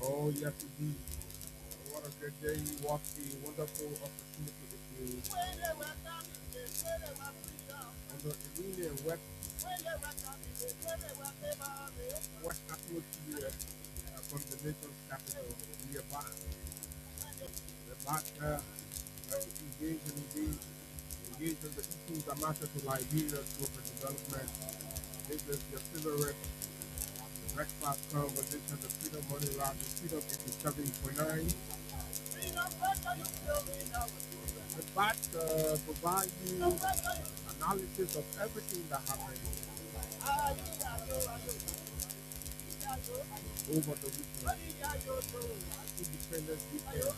Oh, yes, indeed. What a good day. What a wonderful opportunity it is. On the arena in West atmosphere from the nation's capital. We are back. We're back let's engage and engage in the issues that matter to Liberia's growth and development. This is your favorite breakfast conversation, the Freedom Money Rock, the Freedom 87.9. We're back to provide you analysis of everything that happened over the weekend, Independence weekend.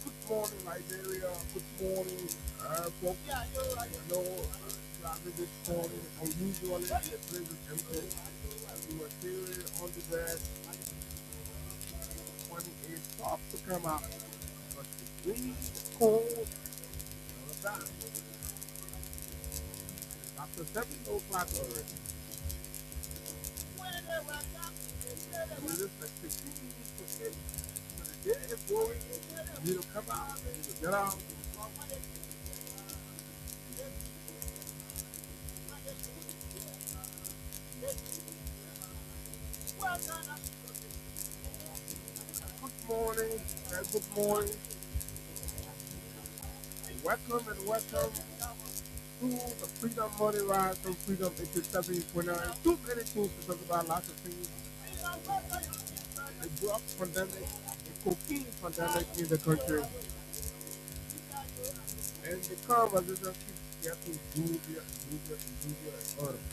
Good morning, Liberia. Good morning, folks. I know driving this morning, unusually, the place is empty. We were here on the bed when it starts to come out. But it's really cold, all of that. It's after 7 o'clock already. We just like 15 minutes to get when the day is going, you need to come out, you need to get out. Good morning, good morning. Welcome and welcome to the Freedom Money Rise from Freedom 87.9. Too many things to talk about, lots of things. The drug pandemic, the cocaine pandemic in the country, and the conversation keeps getting goofier and goofier and goofier and harder.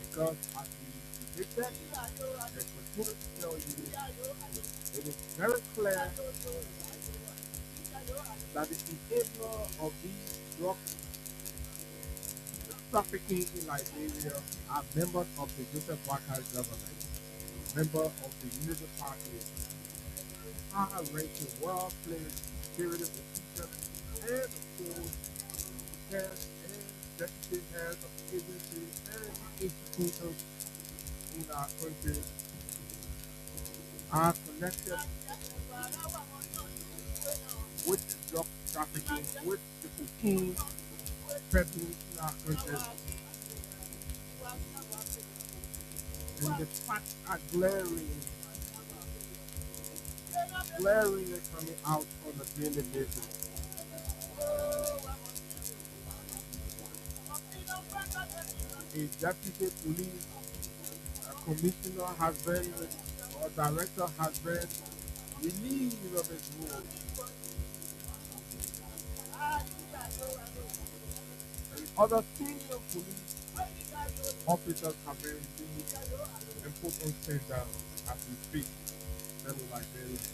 Because as we predicted, and continue to tell you, it is very clear that the behavior of these drug trafficking in Liberia are members of the Joseph Boakai government, members of the Unity Party, high-ranking, well-placed security officials, and of course, heads and deputy heads of agencies and institutions in our country are connected with the drug trafficking, with the cocaine peddling in our country. And the facts are glaringly coming out on a daily basis. A deputy police commissioner has been, or director has been relieved of his role. And other senior police officers have been relieved and put on stand down as we speak. Fellow Liberians.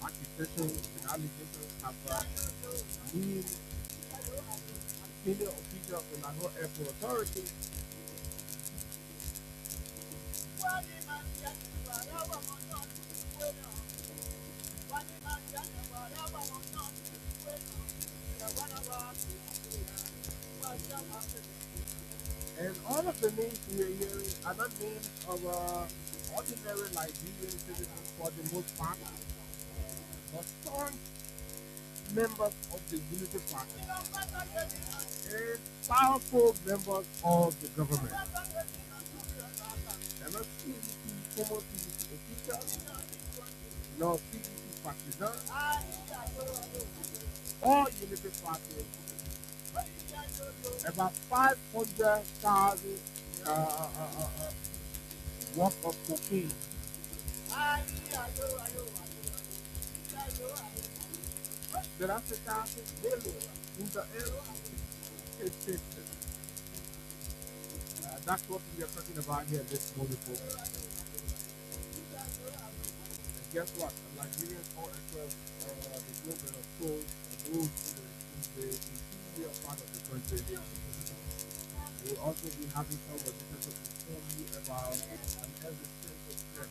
Accusations and allegations have been senior officials in Lahore Airport Authority and all of the names we are hearing are not names of ordinary Liberian citizens for the most part, but strong members of the Unity Party and powerful members of the government. They're not PDP, former PDP officials, nor PDP partisans, or Unity Party. About 500,000 worth of cocaine. There are 1,000 million in the area. That's what we are talking about here this morning, folks. And guess what? The Nigerians all across the globe and of course those in the interior part of the country will also be having conversations to inform you about an existential threat.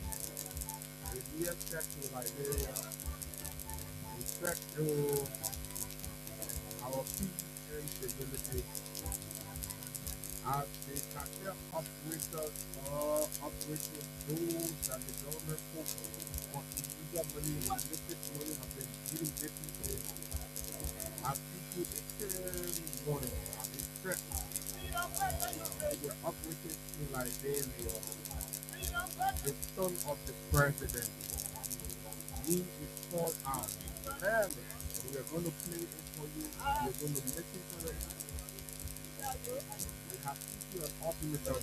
A real threat to Liberia, a threat to our peace and stability, as operators or operators, those that the government focus on individual money, illicit money have been getting businesses, have issued a firm warning, have been threatened to the operators in Liberia. The son of the president, he is called out. And we are going to play it for you. You're going to listen to it. We have issued an ultimatum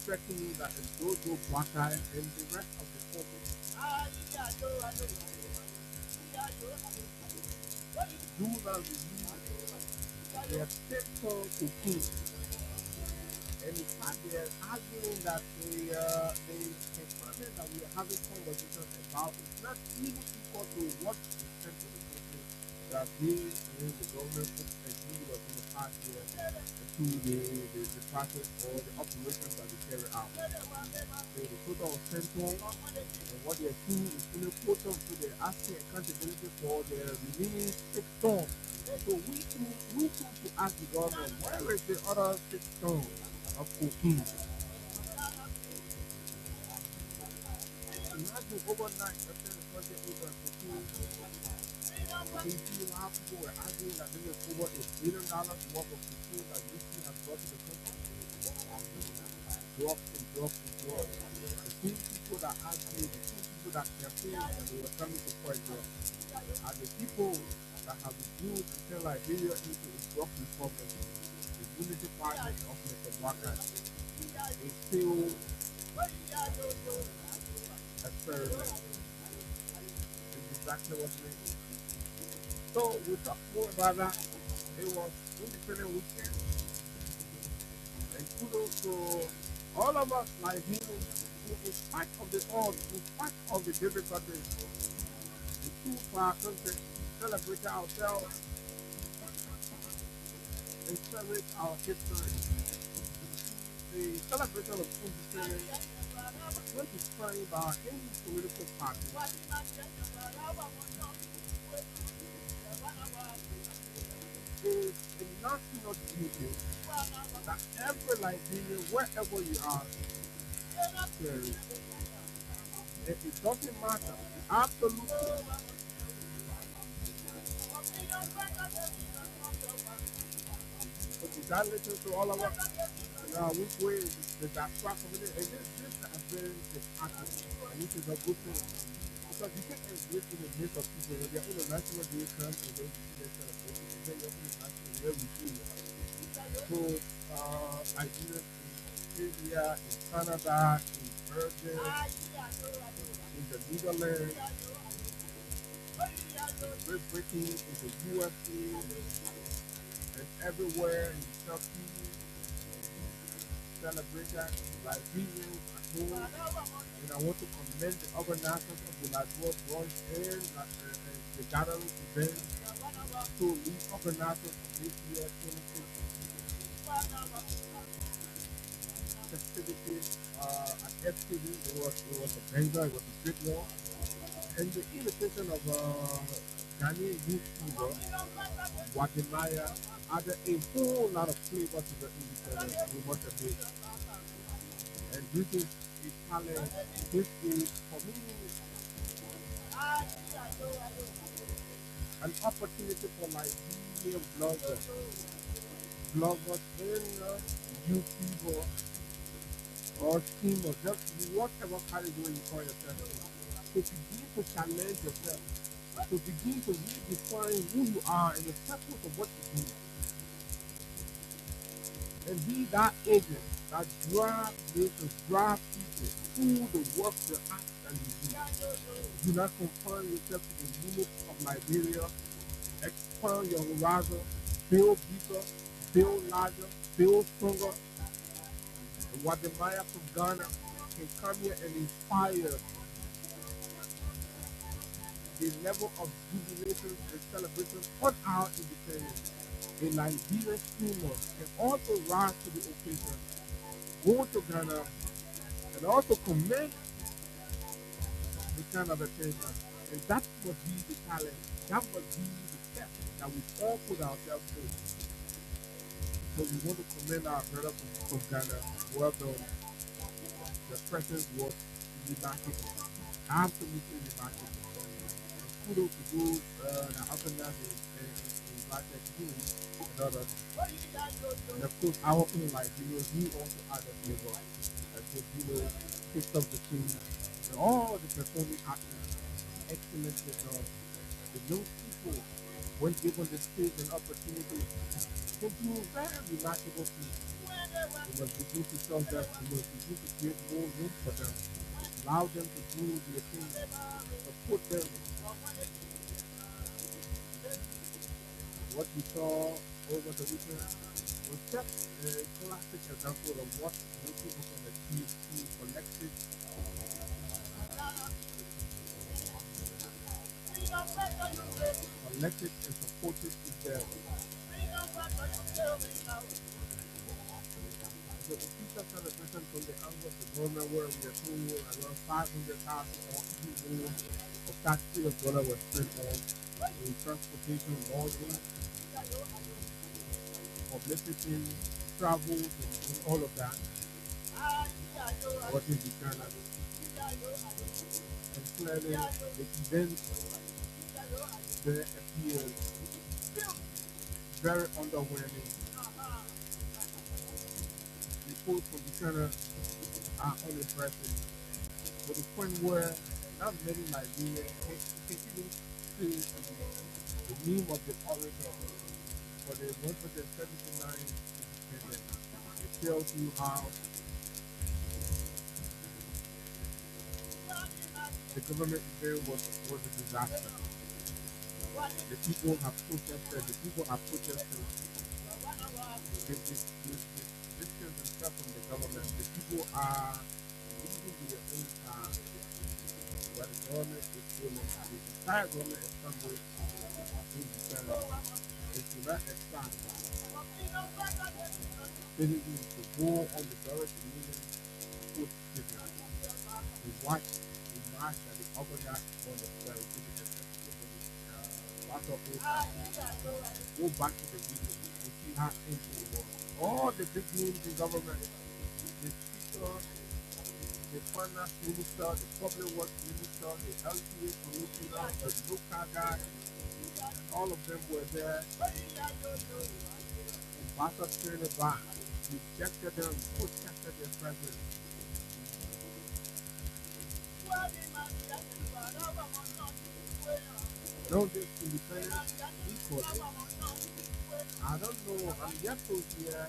threatening that the Dojo Bata and the rest of the focus do not release their simple to food. And in fact, they are arguing that they confirming that we are having conversations about it's not even equal to what they sent to the country that they and the government put agreed on in the past year to the process or the operations that they carry out. So the total of central and what they are doing is fully quotum, so they're asking accountability for their remaining 6 tons. So we choose to ask the government, where is the other 6 tons of cocaine? Imagine overnight after the project over cocaine. You see how people were arguing that there was over $1 billion worth of cocaine that UC has brought to the country. Drugs and drugs and drugs. The same people that argued, the same people that campaigned that they were coming to fight drugs are the people that have reduced and turned Liberia into a drug republic. The unity party of Mr. Waka is still experiment. It's exactly what it is. So we talk more about that. It was independent weekend. And kudos to all of us Liberians who, in spite of the odds, in spite of the difficulties, the two countries celebrate ourselves and celebrate our history. The celebration of independence not defined by any political party. Is a national duty that every Liberian, wherever you are, carries. It doesn't matter. Absolutely. Okay, that listens to all of us. Now, which way is the diaspora community? And this has been disheartening, and which is a good thing. Because you can exist in the midst of people when they're in the national day comes and then you see their celebration, and then you're in the national day we see you. So, I do it in Australia, in Canada, in Belgium, in the Netherlands, Great Britain, in the USA, and everywhere in Turkey, celebration, Liberians at home. And I want to commend the organizers of the Lazio Brunch and the gathering event to lead organizers of this year 26 festivities at FTV. It was a banger, it was a great one. And the invitation of Ghanaian YouTuber, Guatemala, added a whole lot of flavor to the invitation, we must admit. And this is a challenge. This is, for me, an opportunity for Liberian bloggers and YouTubers or streamers, just whatever category you call yourself, to begin to challenge yourself, to begin to redefine who you are and the purpose of what you do. And be that agent that drive nations, drive people through the work, the acts that you do. Do not confine yourself to the limits of Liberia. Expand your horizon, build deeper, build larger, build stronger. And Guatemala from Ghana can come here and inspire the level of jubilation and celebration on our independence. A Liberian streamer can also rise to the occasion, go to Ghana, and also commend the kind of attention. And that must be the challenge. That must be the test that we all put ourselves through. So we want to commend our brother from Ghana. Well done. The presence was remarkable. Absolutely remarkable. And kudos to those that organized and invited him and others. And of course, our own life, he also added flavor. And so, Christoph the King, and all the performing artists, excellently done. The young people, when given the stage and opportunity, can do very remarkable things. We must begin to tell them, we must begin to create more room for them, allow them to do their things, support them. What we saw over the weekend was just a classic example of what people can achieve through collective and supportive together. The official celebration from the angle of the government where we are told around 500,000 or even more of taxpayers' dollars were spent on in transportation, lodging, publicity, travel, and all of that. What is the Ghana? And clearly, the event there appears very underwhelming. Reports from the Ghana are unimpressive. To the point where not many Nigerians can even see the name of the orator for the 179 independence. It tells you how the government there was a disaster. The people have protested. The people have protested. The distance themselves from the government. The people are losing their own time. Where the government is failing. The entire government is somewhere in the center. And to that extent, basically to go on the direct union post civil. We watch the march that they organized on the go back to the video and see how empty it was. All the big names in government, the speaker, the finance minister, the public works minister, the LTA commissioner, the local guy, all of them were there. Ambassador turned it back, rejected them, protested their president. No, this independence equally. I don't know, I'm yet to hear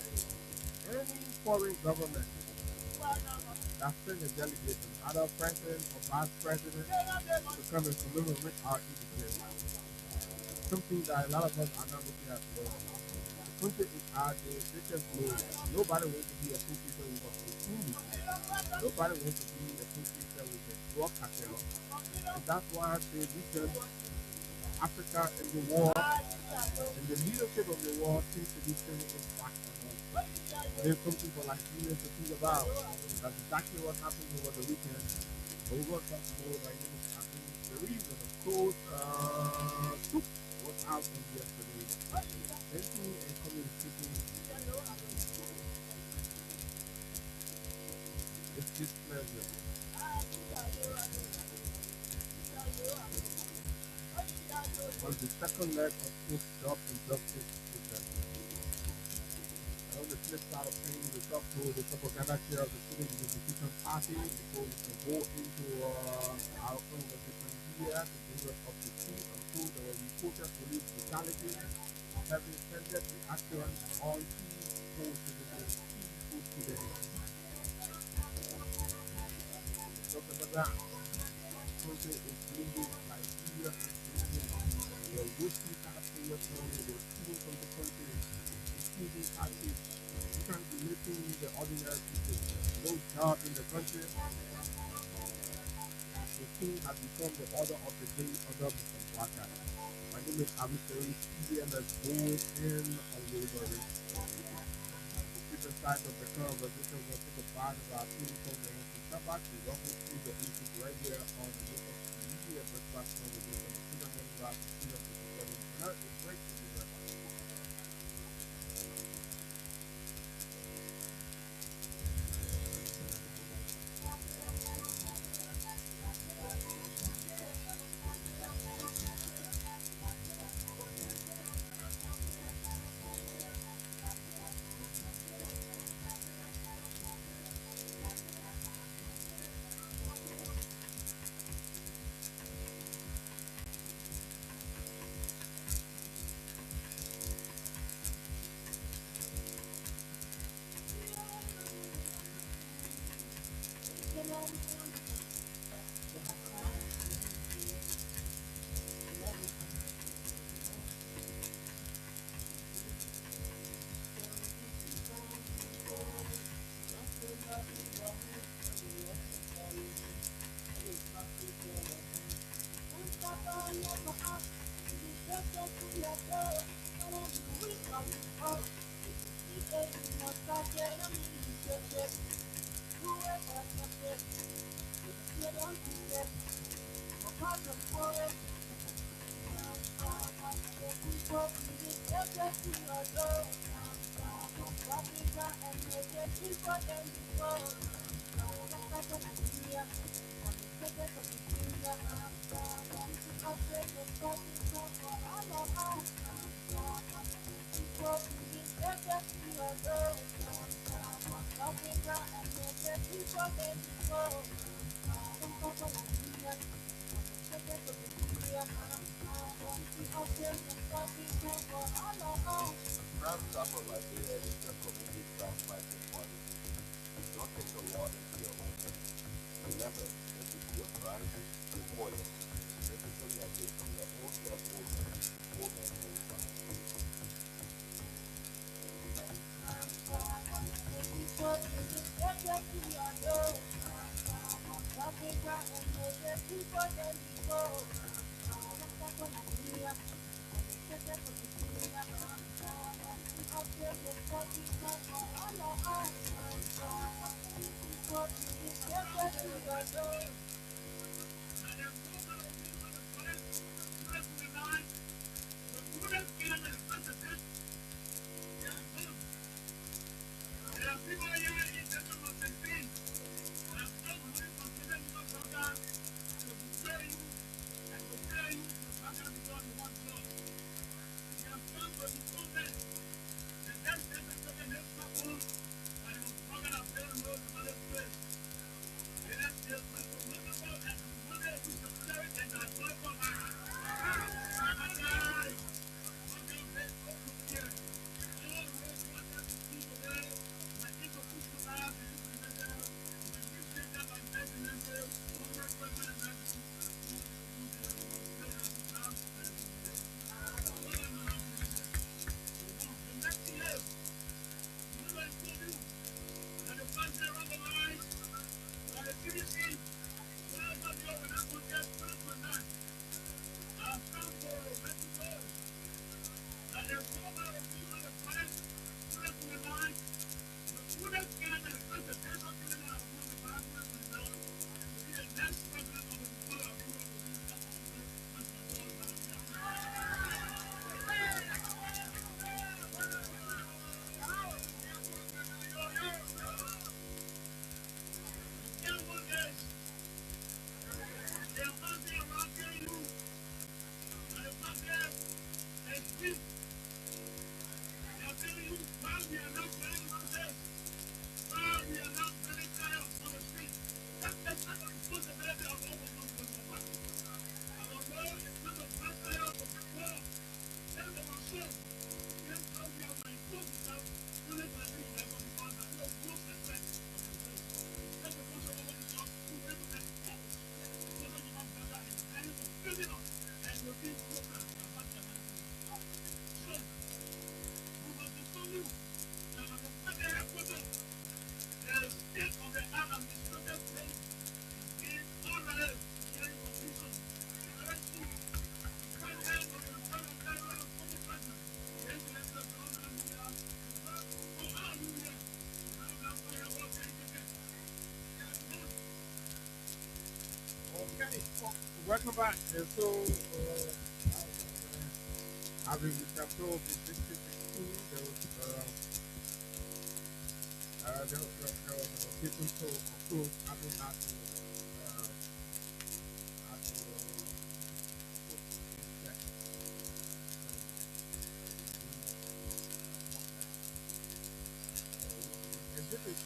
any foreign government that sent a delegation, either president or vice president, to come and commemorate our independence. Something that a lot of us are not looking at today. The country is at the biggest low. Nobody wants to be associated with us. Nobody wants to be associated with the drug cartel. And that's why I say region, Africa and the world, and the leadership of the world seems to be turning its back on us. There's something for Nigerians to think about. That's exactly what happened over the weekend. But we're going to talk more about the reason, of course, soup was out on yesterday. Thanking and communicating. It's this pleasure. On the second leg of this job and justice movement. On the flip side of things, we talk to the propaganda chair of the Student Unification Party before we can go into our conversation here to bring us up to speed on two there were reported police brutality having tended the action on two citizens. Talk about that. Country is bleeding, Nigeria is bleeding. The Western taxpayers money, they're stealing from the country, including taxes. You can't be making the ordinary people no job in the country. The king has become the order of the day under Mr. Waka. My name is Abisari, CDMS Gold in Olubari. Different sides of the conversation will take a part of our team from the Mr. Tabak. We welcome to the issues right here on the local media breakfast conversation. The Freedom Morning Rock, the Freedom of the Internet. It's great to be right. Okay, welcome back. And so, I mean, we have told the district school there was, there was a location, so of course, I mean, not to, that. And this is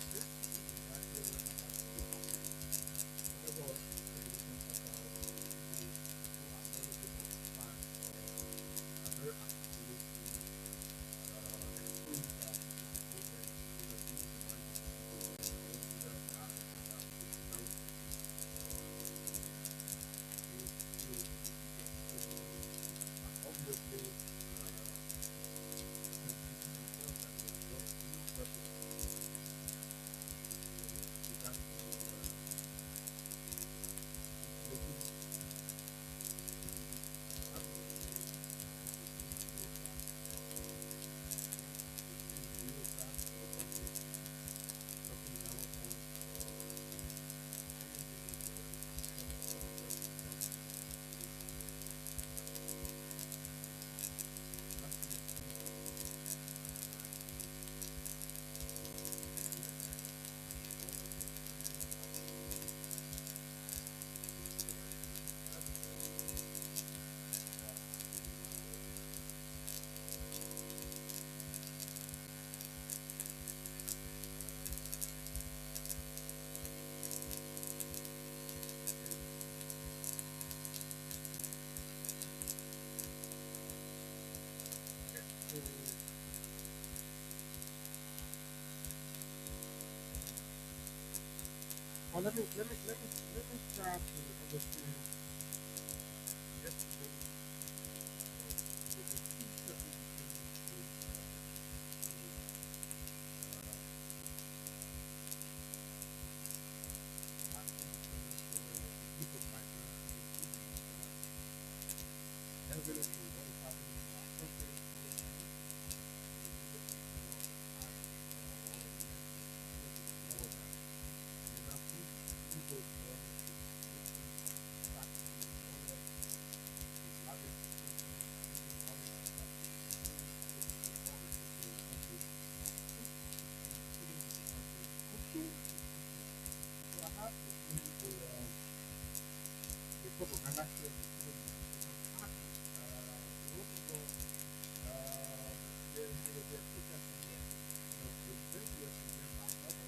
whatever let me try to understand yesterday the key difference between African Americans and people might be evidence of what is happening in our country policy and we look at our war now. And I think people government is looking practically more or less is having thinking all this stuff. So I have to see the propaganda says the party. Also, they're protesting there. The best way to get back up on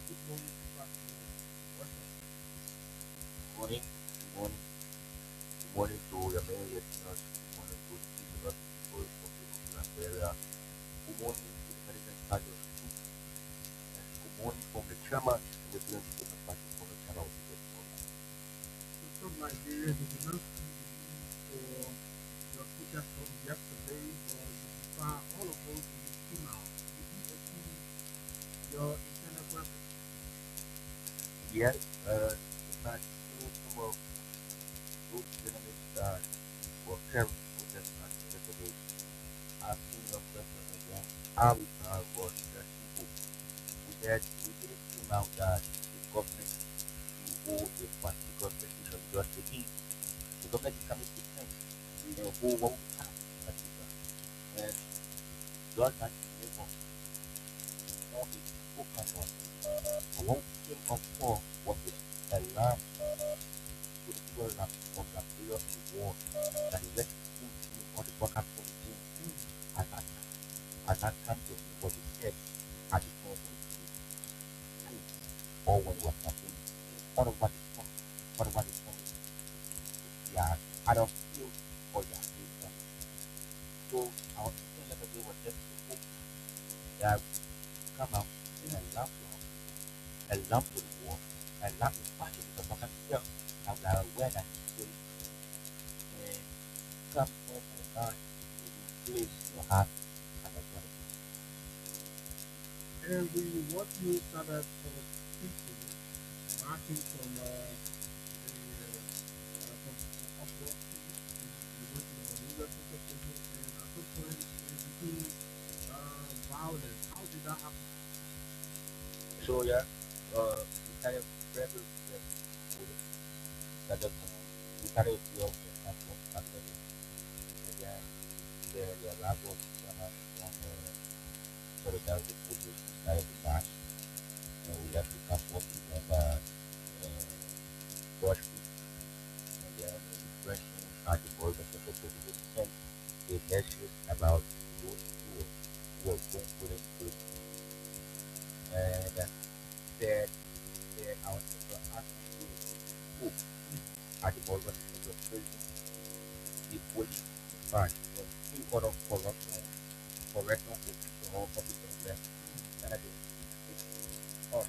good morning to Pastor. Welcome. Morning, good morning, good morning to your many listeners. Good morning to the university people of the area. Good morning to the American Study of School. And good morning from the chairman and the principal of party from the channel. So some Nigerians did not see the need for your protest from yesterday, or you find all of those in this team out. Did you achieve your internal graphics? Yes, in fact, some of those journalists that were carrying the protest at yesterday asking your question again. How it was that simple. We didn't see now that the government will hold a particular petition just again. The government is coming to think who won't have petition. And just that level of the focus on what came up for was a lot political of the period of the war that the West or the Baka at that at that time it was said at the point or when it was happening. What about the song? What about the song? Yeah, I don't feel or yeah. So our teaching level day was just simple. That come out in a love a love with war, a love with passion because I can tell how they are aware that it's and come from the mind to place your heart and that's what it And what you started teaching, marching from upward you went to the university and at some point it became violent. How did that happen? is. So yeah, we kind of very that we kind of feel and then the lab of sort of that we put it inside the back and we left the cup of the wash and then the impression at the board of the percent a message about those who were going to the food and said that our central asking to who at the board of the prison the police in fact or two other correctional officers or officers there that they us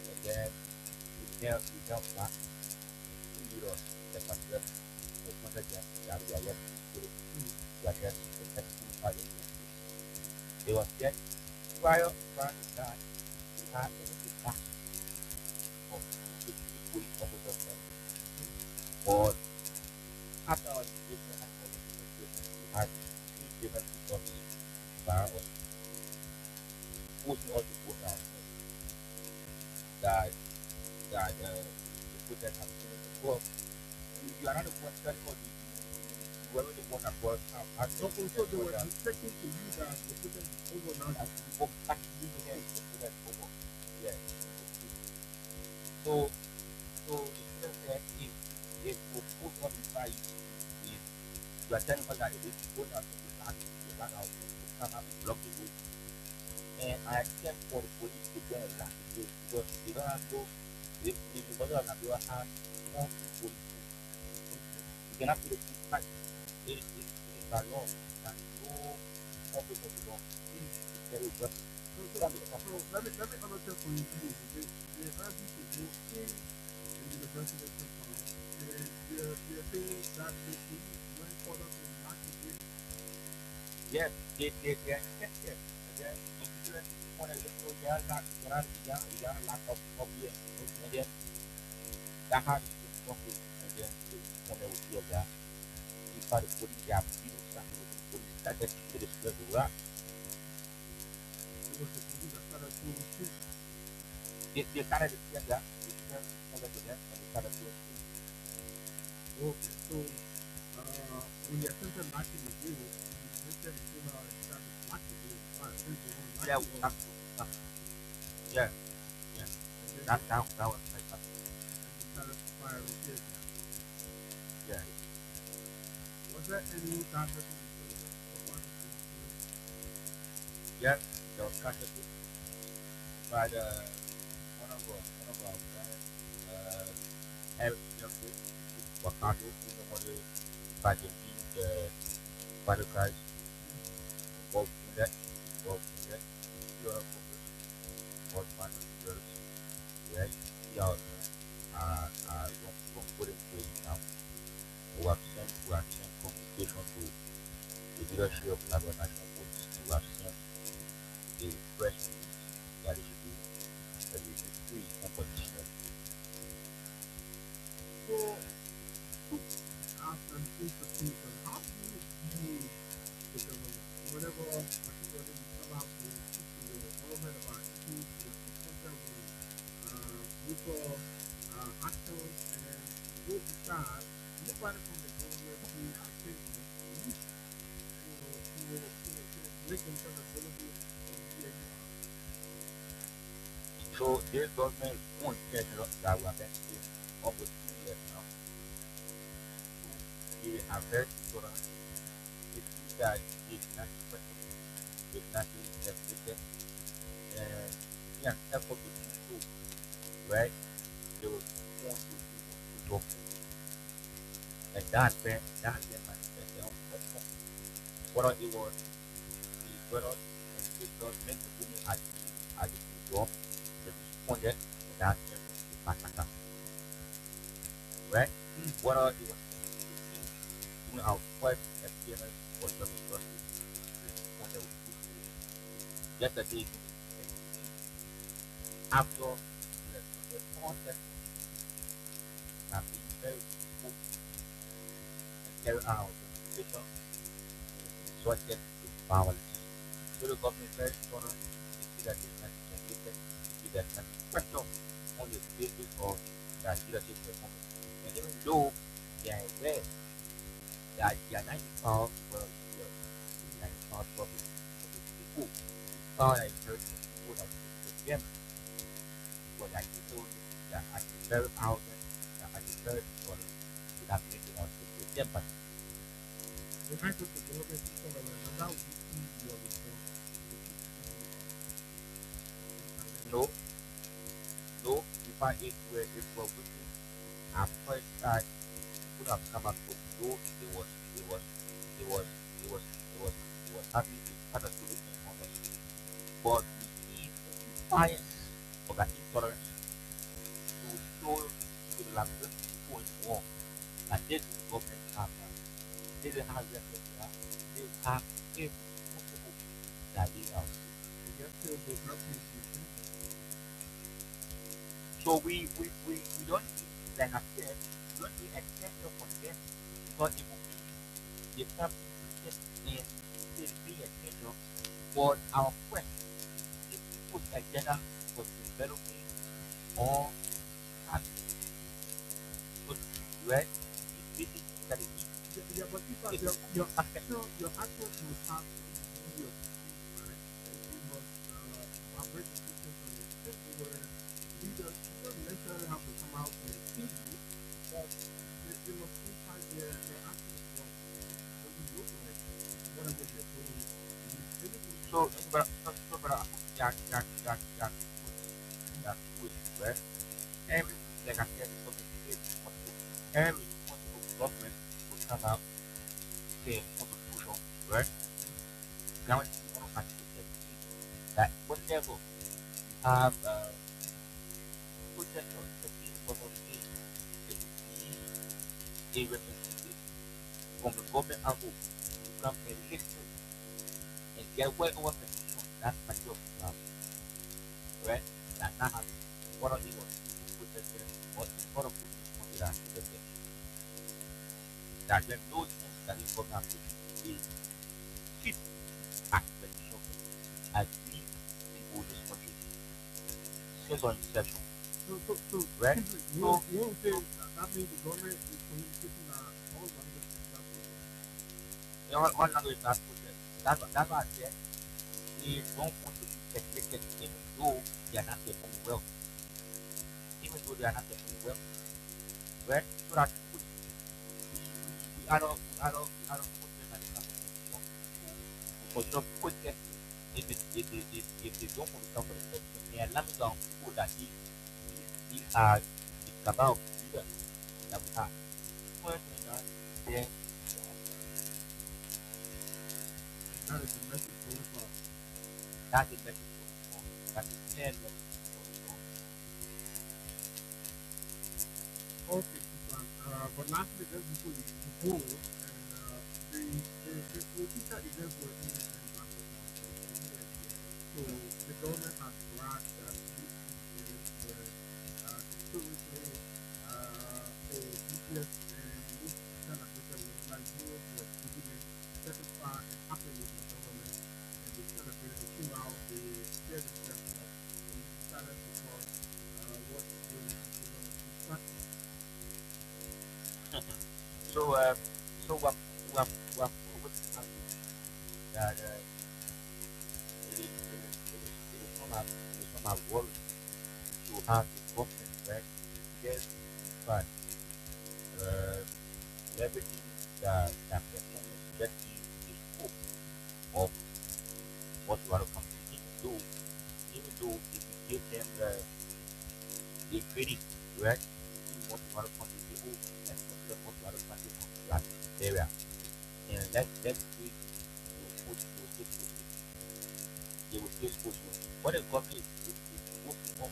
and then we dealt back to us the particular the contact that we are working with we are just protecting the party. They was just prior to that we had a back of the police officers there. But after our engagement and our investigation, we had three different resources that was posting all the board out that the protest has finished. Well, you are not the one telling us you were the one that brought out. So also they were dictating to you that the protest is over now. That people actually yes, the protest is over. Yes. So so the student said if you put what you buy if you are telling us that if you go down to the land out to come out and block the road. And I expect for the police to go and lock the road because they don't have to if the bother of Nigeria has more people you cannot put a big fight. It is a law that no office of the law is very well. so, let me understand for you. They urge you to go in the University of Kampala, and they're saying that they went further to match again. Yes, they accept it. And then if you do it, one of the people, they are lack of here. And then that has to stop it. And then the one that was here, he started putting their views and he was putting started to the spread the rock. It was the police that started to shoot. They started to get that, they started to them, and they started to shoot. Okay, so when they attempted matching again, the Christian is still started matching again. Right, since they want to match Yeah, it, yeah, yeah. and then That was like that. they started firing tear gas. Yeah. Was there any target on the building or part of the building? Yeah, there was casualty. But one of our friends, Eric Jeffrey, Wakatu, one of the Bajin, the battle cries, involved in that, you are focused, what part of the girls, yeah, we don't put in place now. We have sent communication to the leadership of Lagos National Police. We have sent the press release that it should be that it is free competition. So, after an institution, how do you view the government? Whenever, particularly, you come out to speak to the government about issues you're confronted with, local actions, and you decide, nobody from the government who I think needs to make themselves available to hear you out. So this government won't catch up that we have been doing almost 2 years now. They have very important issues that they cannot question, they cannot be separated, and they are effort to do so, right? They will want to do what and that's been manifested on platform. Whether it was the brothers and sisters meant to be at the job, they responded and that's the massacre, right? Whether it was doing our first experience for justice, they responded with good. Yesterday, after the concept have been very peaceful and carry out demonstration resorted to violence. So the government is very important to see that it's not generated, to see that it's not question on the basis of that leadership performance. And even though they are aware that they are not in power for the leaders, they are in power for the people, power that is very the people that is them, but like people that are very arrogant, that are very important, that make it out to them. But The act of the government is sort of like, that would be your response. no, no, if I if we're waiting, our first time would have come up with no, it was having this kind of solution on us. But we need defiance of that intolerance to show to the Lamborghini people in war that this is the government have now. They don't have reference to that. They have every possible that they have. Yes, still the government is So we don't need, like I said, we don't need extension from them because it will be the top in the be extension. But our quest is to put agenda for developing or having good right? It's basically that it needs yeah, but if it's your perfect. your actions will have to be your speech, right? And you must vibrate the systems on your speech where leaders don't necessarily have to come out and speak you, but they must impact their actions from what you look like, whatever they're doing. So, but yeah, right? Every like I said, it's something every responsible government will come out saying constitution, right? Guarantee all participants that when level, you have protectors, the people of the they be a representative from the government angle to come and listen and get away over petition. That's my job. Right? That's not happening. What are you going to protect them? Or in front of police, consider protect them. That there's no chance that the government will keep aspect of it as we people in this country. Since on inception. Right? You don't say that means the government is communicating all languages. All language is not protected. That's what I said. They don't want to be segregated even though they are not performing well. Even though they are not performing well. Right? So that we are not put them at the top of the for some protest if they don't want to come for the section, they are limited on people that these are the cabal of leaders that we have. When then That is the message going far. that's the message for that's the clear message for Okay, Susan. But lastly, just before you go, and the teacher events were in Bangkok now, so the government has flagged that these teachers were historically the BTS and this celebrated was like those were giving satisfied and happy with the government, and they celebrated, they came out, they shared themselves up, and they decided to call what is going on to practice. so so what always happens that it is not worried to have the government right yes but uh, leveraging the performance getting the scope of what you are accomplishing even though if you give them the credit right what you are accomplishing let's consider what you are accomplishing on that area and let's see they will still push you. What the government is working on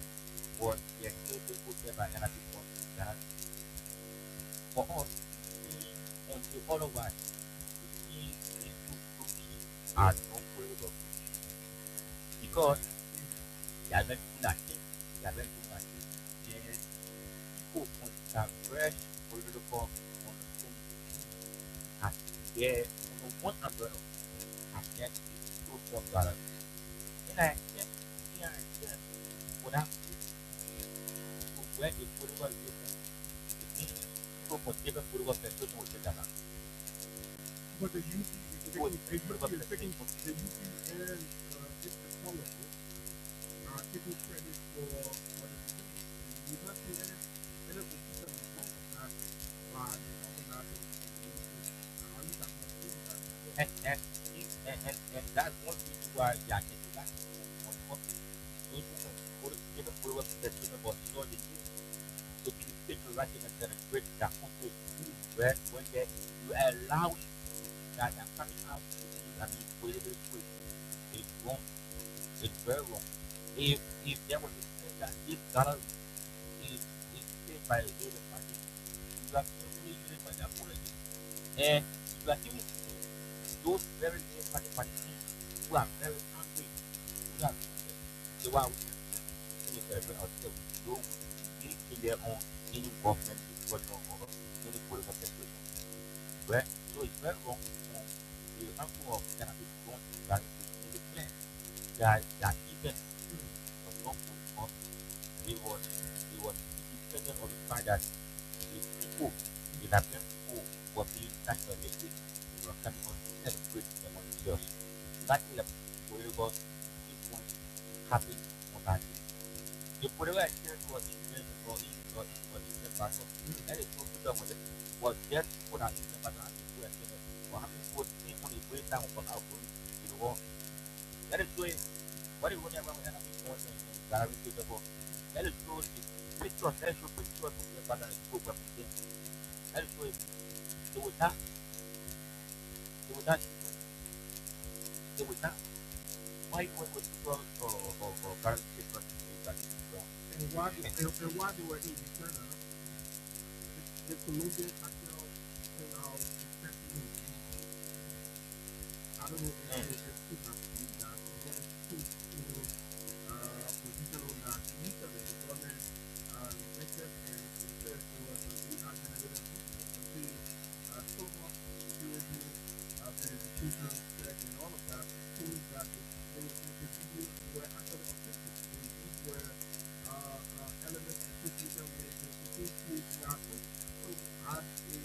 was they are still people there by energy companies that for us and to all of us to see these two key as non-forever because they are very nothing. They are very nothing. And people want that fresh political understanding as there on one umbrella and yet it's social balance. And I think here and there would have to where the political difference between people for different political persuasion will take that out. But the UP is People with taking, political the UP persuasion and its technology are taking credit for the decision. And we've not seen any of the systems before that by the organizers of the UP. At least I've not seen that before. and that's one reason why they are getting back on what those who can different political persuasion but so they need to be people writing and celebrate their country where when they you are allowing that are coming out to be I mean politically free. It's wrong. It's very wrong. If there was a thing that this gallery is paid by a leader party, you are simply using by their politics. And you are giving those very leader party participants who are very angry, who are the one who can celebrate ourselves. So we in their own any government discussion or any political situation. Right? So it's very wrong for the uncle of cannabis going to that in the plan that even was not for it was dependent on the fact that the people, the Nigerian people were being nationalistic, they were coming on to celebrate among themselves. That is a political influence happening on that day. The political experience was influenced or influenced by that is no good with it. Was just people that influenced by the people or how many people think on the breakdown of our going to the war. That is doing what is running around with enemy force and Gary Peterbo. That is shows the pictures, that shows pictures of the battle and go represent. That is showing they will not, they will not, they will not Why when people or parents say something that is wrong? and why they were in Ghana, the Colombian cartel sent out a specimen. I don't know Mm. if people have seen that, but it's put, position on that. Initially, the government rejected and said it was an AI generated video until so much security, verification, check, and all of that proved that the videos were actually authentic. And these were elements associated with the security in our country. So, as a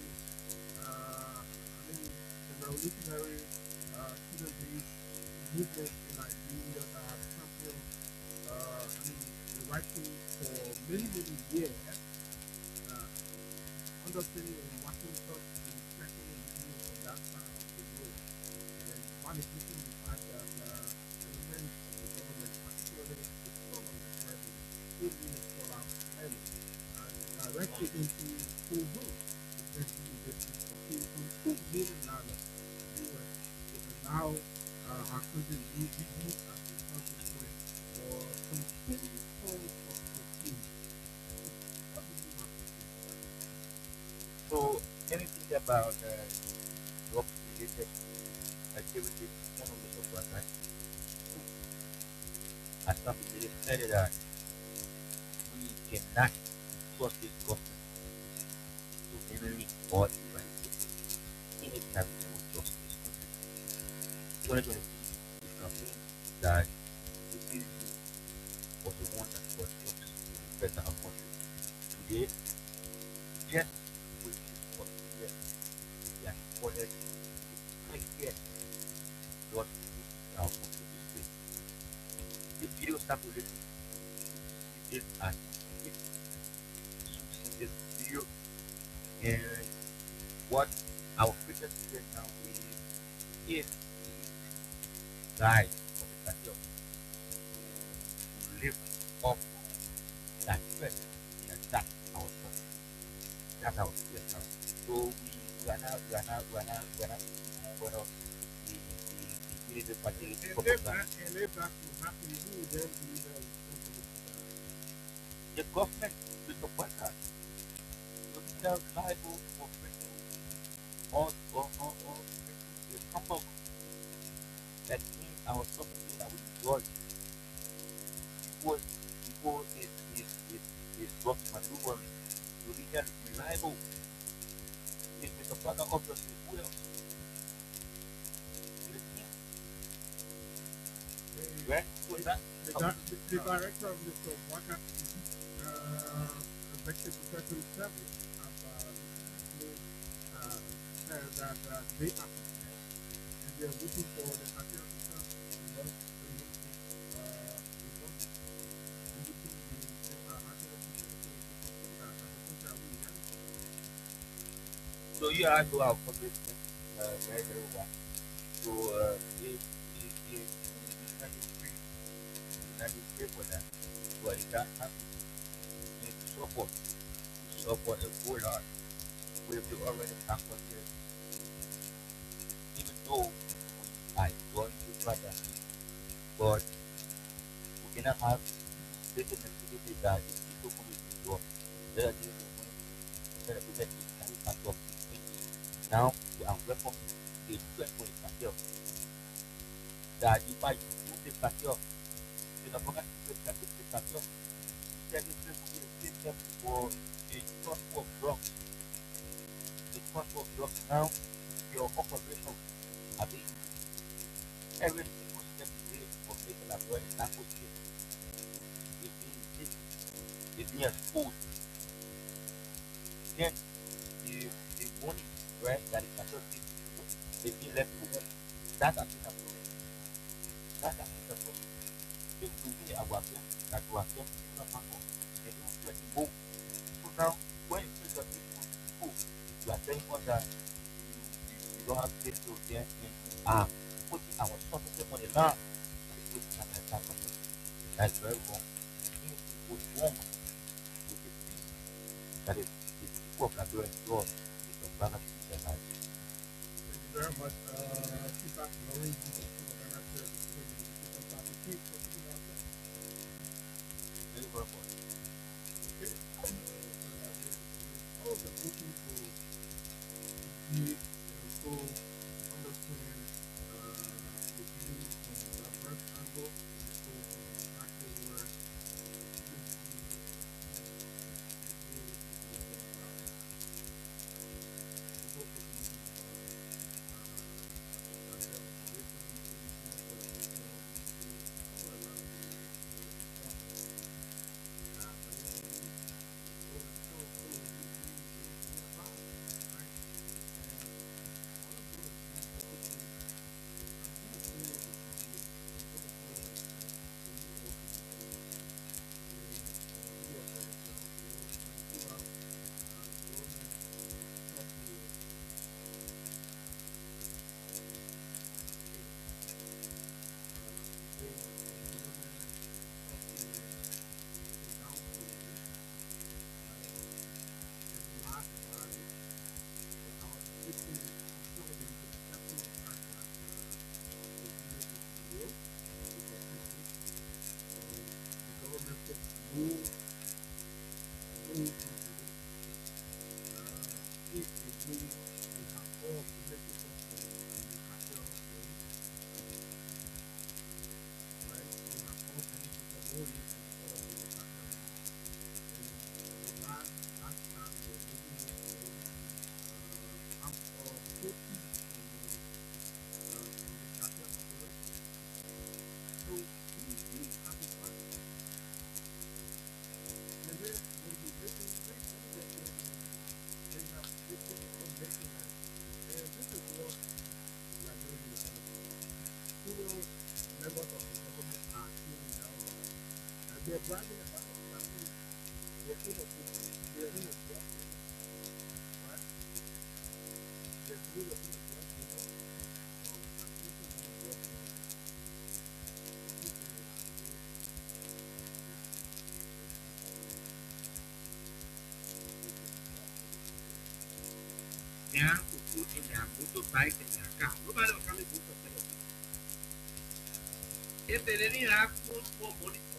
I mean, the revolutionary student-based movement in Nigeria that have championed, I mean, the right thing for many, many years, uh, understanding in Washington and respecting and listening from that side of the road. And one is looking the fact that elements of the government, particularly the son of the president, came in and called out clearly and directly into full room. Essentially, this is okay from $2 million US to allow our country to be used as a country point for continued forms of proceed. What do you have to say to that? So anything about drug related activities is one of the support, right? As some people said that we cannot trust this government to any or eradicate anytime we will trust this country. 2023 is something that this was the one that was just to better our country. Today, just with this what we are recorded I get what our country is doing. The video circulating it as it should this video and what our future student now is if guys of the cartel to live off that threat and that's our threat. That's our fear now. So we are now what else the unity party propaganda. And if that will happen, who would then be the responsible for that? The government will support that. So they are liable for breaking or breaking the humble that means our sovereignty that we destroy before it drops maneuvering. So we can reliable is with the father obviously who else? The king, right? So The, that's how the director of Mr. Waka Executive Protection Service have uh, said that they are prepared and they are looking for the cartel to come and work and work with the government and looking the actual opportunity to confront that as a country are we ready for that? so you have to have publicity very well. So if you can pray for that. But it can't happen. You need to support a full lot. We have to already have on here, even though I going to try that. But we cannot have certain activity that is people going to do. There are things that we can we can talk to things. Now we are welcoming the threat for the cartel. That if I do the cartel, you know, forget the cartel, you can just be a system for the transport of drugs. The transport of drugs now, your operation, I mean, every single step you take for making a boy that was is being exposed. Then the money, right, that is associated with being left to home. That has been a problem. That has been a problem. If we really our them that we are just in the manner, they don't let it go. So now, when you say that people, you are telling us that you don't have space to there and you are putting our sovereignty on the land. That's very wrong. Things go wrong with the peace that is the people of Liberia enjoy with the planet in their lives. Thank you very much. Feedback, Lawrence, from Ghana, he also understand the view from a diverse angle, and so exactly where they're bragging about it. I mean, they're in a drug, right? They're doing a drug, nhà của tôi nhà của tôi bay thì nhà cả nó bay đâu kami buka pelo este de ni la por bonito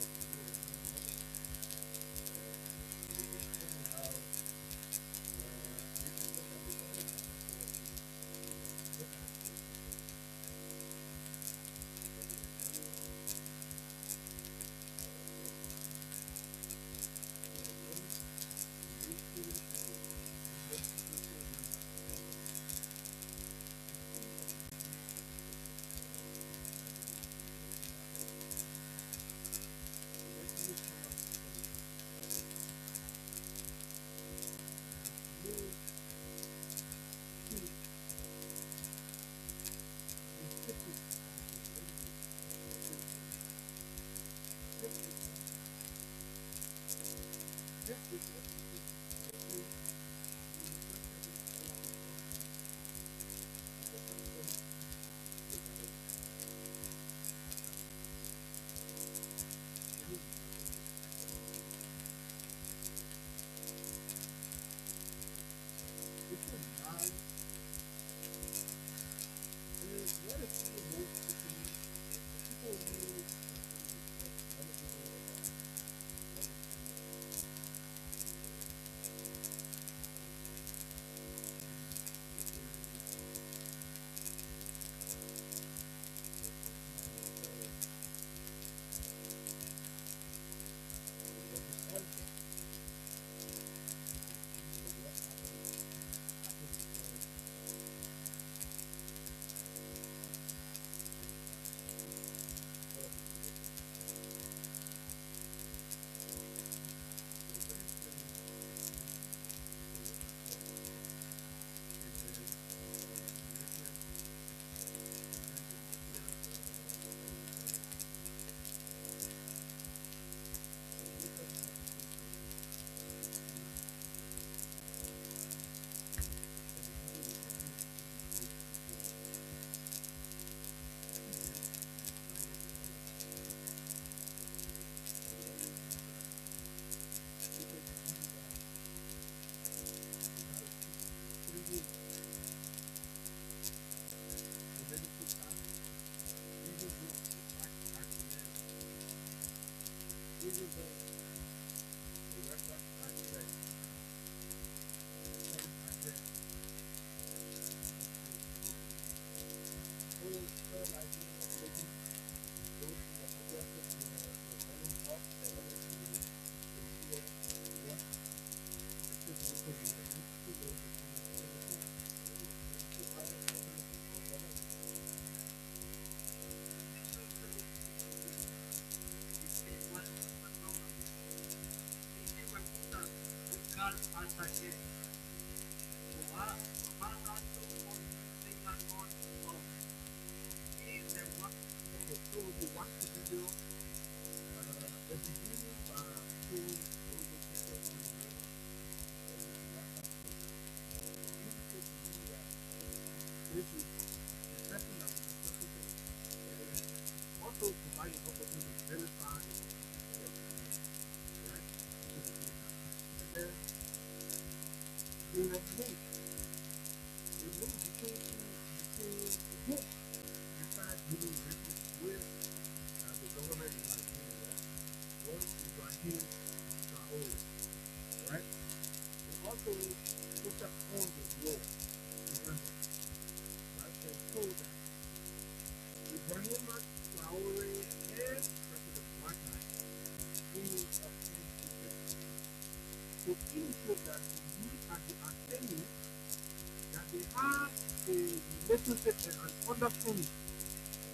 relationship and an understanding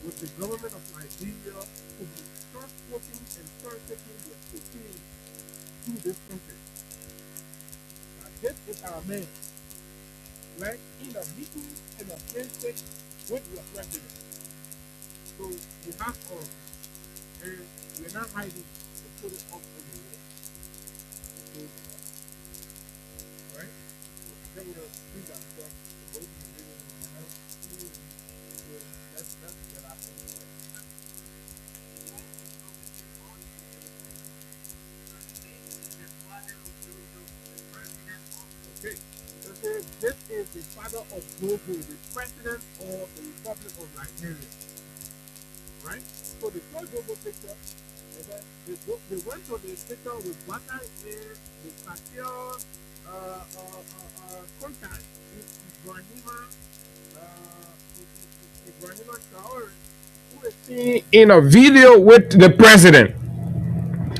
with the government of Nigeria to be transporting and translating their cocaine to this country. Now, this is our man, right? In a meeting in a handshake with your president. So we have all of this. And we're not hiding to put it up on the wall. Right? So I think we'll do that because the voting is really let's get our things right. Okay. So this is the father of Jogo, the president of the Republic of Nigeria. Right? So they saw Jogo picture, and then they went to the picture with Bata in the Sakir contact with Ibrahima Traore, who is seen in a video with the president.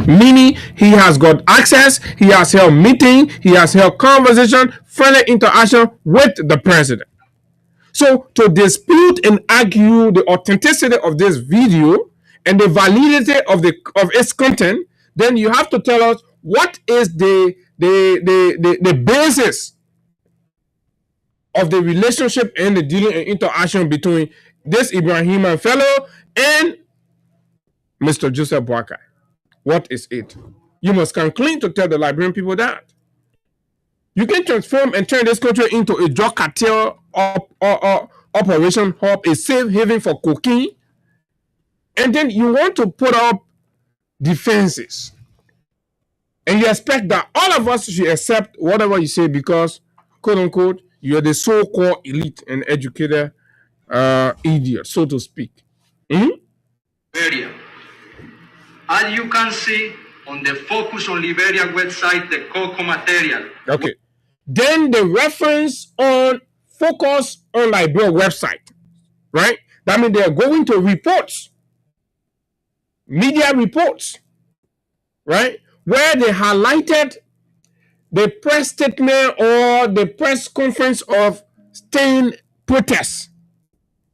Meaning he has got access, he has held meeting, he has held conversation, friendly interaction with the president. So to dispute and argue the authenticity of this video and the validity of its content, then you have to tell us what is the basis of the relationship and the dealing and interaction between this Ibrahima fellow and Mr. Joseph Boakai. What is it? You must come clean to tell the Liberian people that. You can transform and turn this country into a drug cartel operation hub, a safe haven for cocaine, and then you want to put up defenses. And you expect that all of us should accept whatever you say because, quote unquote, you're the so-called elite and educated idiot, so to speak. Liberia. As you can see on the Focus on Liberia website, the COCO material. Okay. Then the reference on Focus on Liberia website, right? That means they're going to reports, media reports, right? Where they highlighted the press statement or the press conference of Stein protests.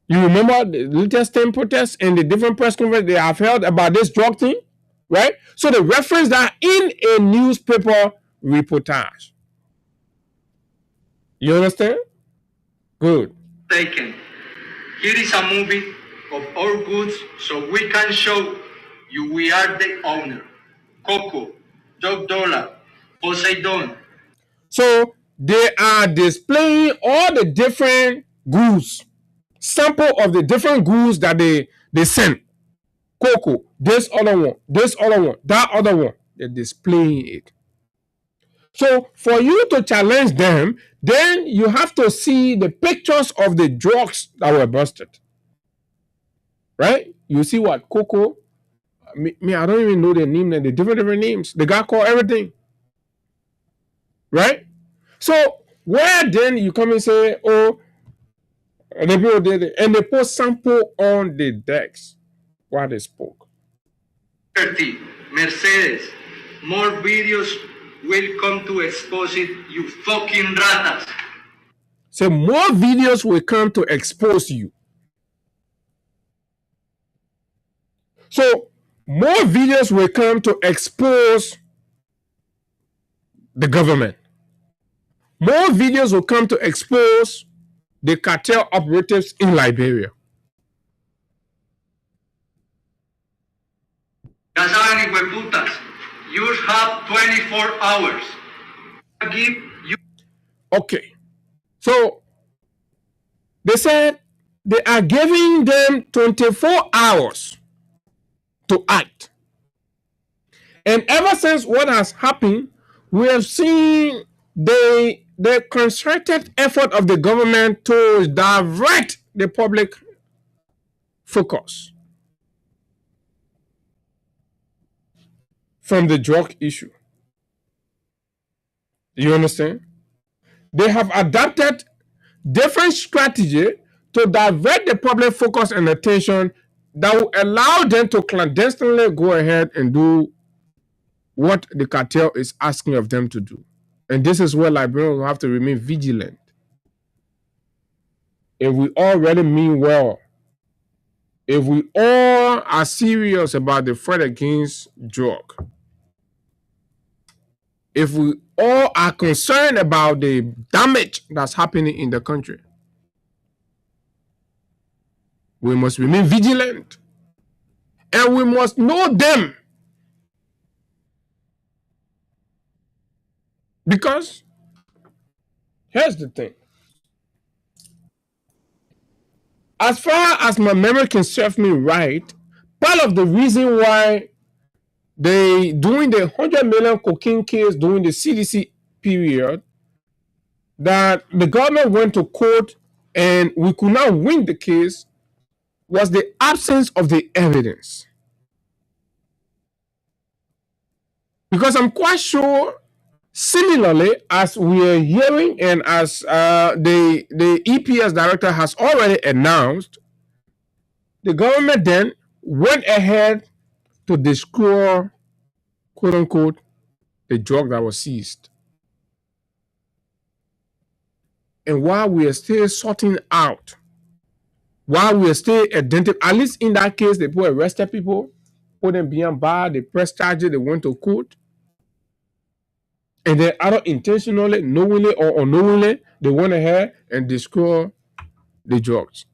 You remember the latest Stein protests and the different press conferences they have held about this drug thing, right? So they reference that in a newspaper reportage. You understand? Good. Taken. Here is a movie of our goods so we can show you we are the owner. Coco, Dog Dollar, Poseidon. So they are displaying all the different goods, sample of the different goods that they send. Coco, this other one, that other one. They're displaying it. So for you to challenge them, then you have to see the pictures of the drugs that were busted. Right? You see what? Coco. Me, I don't even know their name, the different names. The guy called everything. Right? So where then you come and say, oh, And the people did it. And they put sample on the decks while they spoke. Mercedes, more videos will come to expose it, you fucking ratas. So more videos will come to expose you. So more videos will come to expose the government. More videos will come to expose the cartel operatives in Liberia. Ya saben, hijueputas, you have 24 hours. Give you. Okay. So they said they are giving them 24 hours to act. And ever since what has happened, we have seen the concerted effort of the government to divert the public focus from the drug issue. You understand? They have adopted different strategy to divert the public focus and attention that will allow them to clandestinely go ahead and do what the cartel is asking of them to do. And this is where Liberians will have to remain vigilant. If we all really mean well, if we all are serious about the fight against drug, if we all are concerned about the damage that's happening in the country, we must remain vigilant. And we must know them. Because here's the thing. As far as my memory can serve me right, part of the reason why they doing the 100 million cocaine case during the CDC period, that the government went to court and we could not win the case, was the absence of the evidence. Because I'm quite sure, similarly, as we are hearing and as the EPS director has already announced, the government then went ahead to destroy, quote unquote, the drug that was seized. And while we are still sorting out, while we are still identifying, at least in that case, they put arrested people, put them behind bar, they pressed charges, they went to court. And then either intentionally, knowingly, or unknowingly, they went ahead and destroyed the drugs.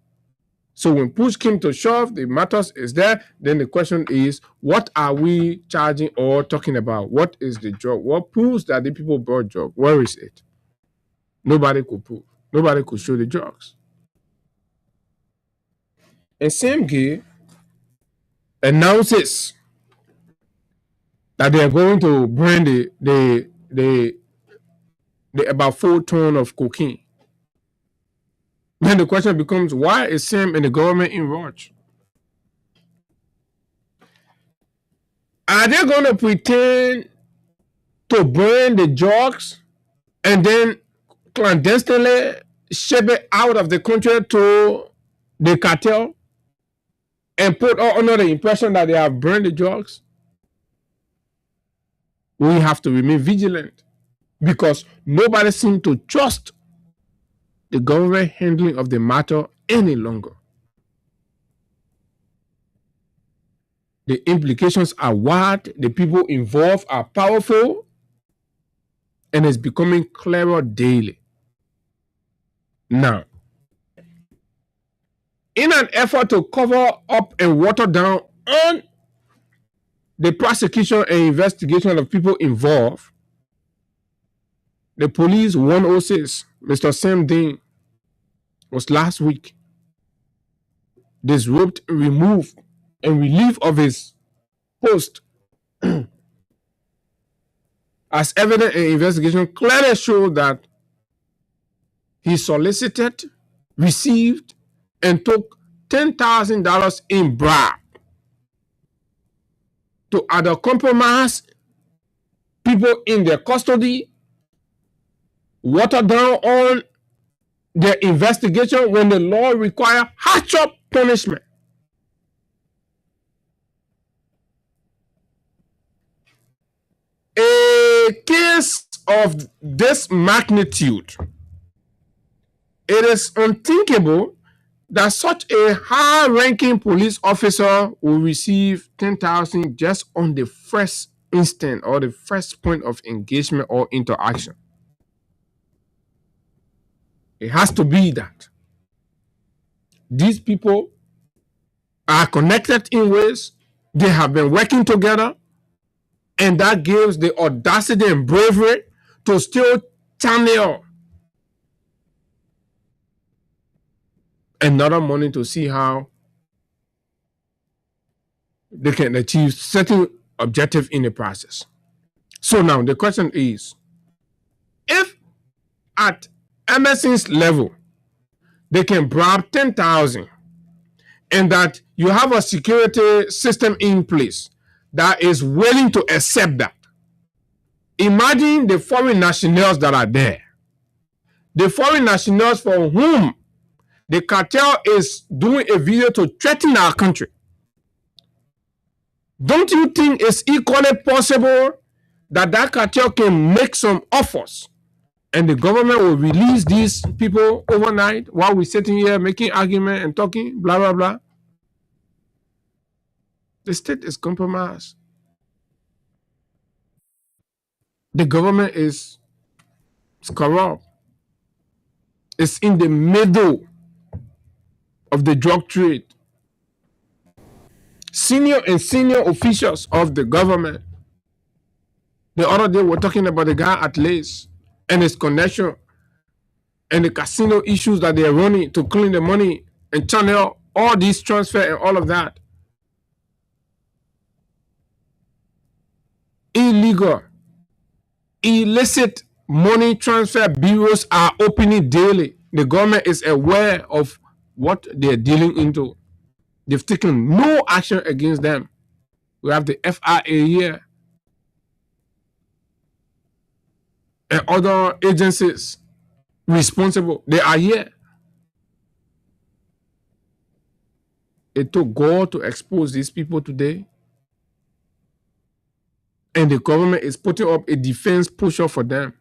So when push came to shove, the matters is there. Then the question is, what are we charging or talking about? What is the drug? What proves that the people brought drug? Where is it? Nobody could prove. Nobody could show the drugs. And SAMG announces that they are going to bring the about 4 tons of cocaine. Then the question becomes, why is Sam and the government in rush? Are they going to pretend to burn the drugs and then clandestinely ship it out of the country to the cartel and put under the impression that they have burned the drugs? We have to remain vigilant because nobody seems to trust the government handling of the matter any longer. The implications are wide, the people involved are powerful, and it's becoming clearer daily. Now, in an effort to cover up and water down on the prosecution and investigation of people involved, the police 106, Mr. Sam Dean, was last week disrobed, removed, and relieved of his post as evidence in investigation clearly showed that he solicited, received, and took $10,000 in bribe to either compromise people in their custody, water down on their investigation when the law requires harsher punishment. A case of this magnitude, it is unthinkable that such a high-ranking police officer will receive 10,000 just on the first instant or the first point of engagement or interaction. It has to be that these people are connected in ways, they have been working together, and that gives the audacity and bravery to still channel another money to see how they can achieve certain objective in the process. So now the question is, if at Emerson's level they can bribe 10,000 and that you have a security system in place that is willing to accept that, imagine the foreign nationals that are there, the foreign nationals for whom the cartel is doing a video to threaten our country. Don't you think it's equally possible that that cartel can make some offers and the government will release these people overnight while we're sitting here making argument and talking, blah, blah, blah? The state is compromised. The government is corrupt. It's in the middle of the drug trade. Senior and senior officials of the government. The other day we're talking about the guy at Lace and his connection and the casino issues that they're running to clean the money and channel all these transfer and all of that. Illegal, illicit money transfer bureaus are opening daily. The government is aware of what they're dealing into. They've taken no action against them. We have the FIA here and other agencies responsible. They are here. It took God to expose these people today. And the government is putting up a defense pusher for them.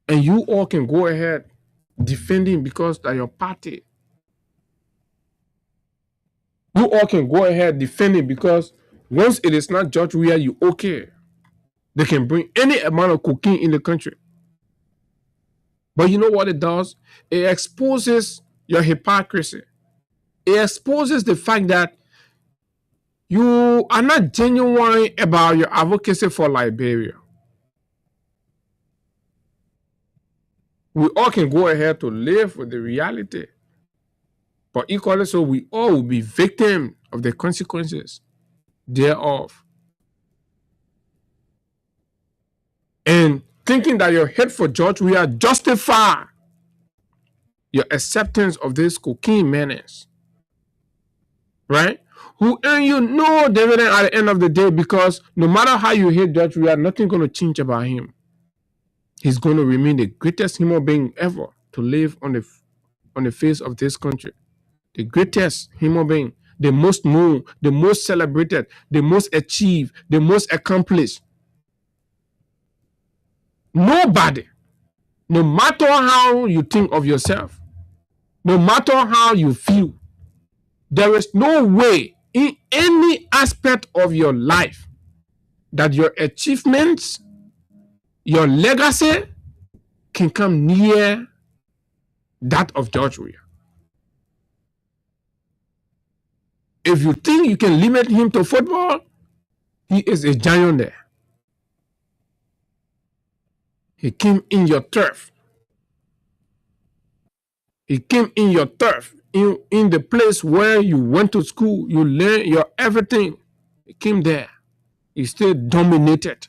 And you all can go ahead defending because they're your party. You all can go ahead defending because once it is not George Weah, you okay. They can bring any amount of cocaine in the country. But you know what it does? It exposes your hypocrisy. It exposes the fact that you are not genuine about your advocacy for Liberia. We all can go ahead to live with the reality. But equally so, we all will be victims of the consequences thereof. And thinking that your hate for George Weah justify your acceptance of this cocaine menace. Right? Who earn you no dividend at the end of the day, because no matter how you hate George Weah, nothing's going to change about him. He's going to remain the greatest human being ever to live on the face of this country. The greatest human being, the most known, the most celebrated, the most achieved, the most accomplished. Nobody, no matter how you think of yourself, no matter how you feel, there is no way in any aspect of your life that your achievements, your legacy can come near that of George Weah. If you think you can limit him to football, he is a giant there. He came in your turf. He came in your turf, in the place where you went to school, you learned your everything. He came there. He still dominated.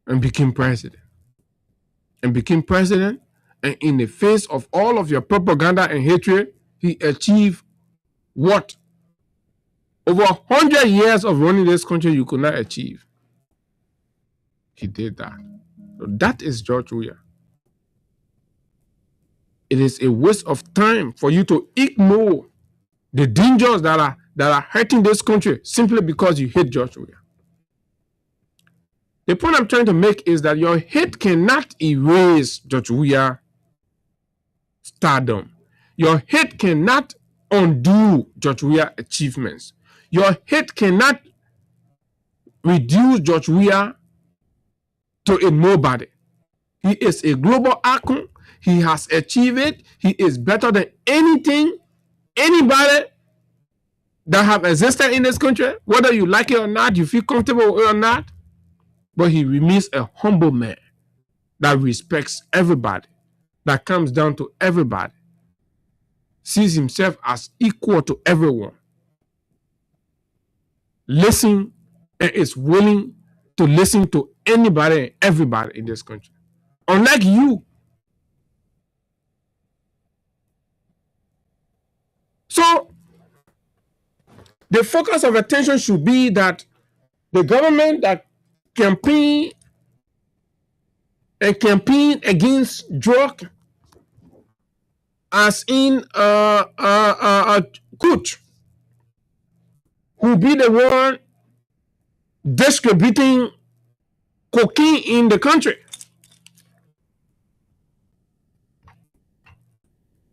And became president. And in the face of all of your propaganda and hatred, he achieved what over 100 years of running this country you could not achieve. He did that. So that is George Weah. It is a waste of time for you to ignore the dangers that are hurting this country simply because you hate George Weah. The point I'm trying to make is that your hate cannot erase George Weah stardom. Your hate cannot undo George Weah achievements. Your hate cannot reduce George Weah to a nobody. He is a global icon. He has achieved it. He is better than anybody that have existed in this country, whether you like it or not, you feel comfortable with it or not. But he remains a humble man that respects everybody, that comes down to everybody, sees himself as equal to everyone, listen and is willing to listen to anybody and everybody in this country. Unlike you. So the focus of attention should be that the government that campaign against drug, as in Kut, who be the one distributing cocaine in the country,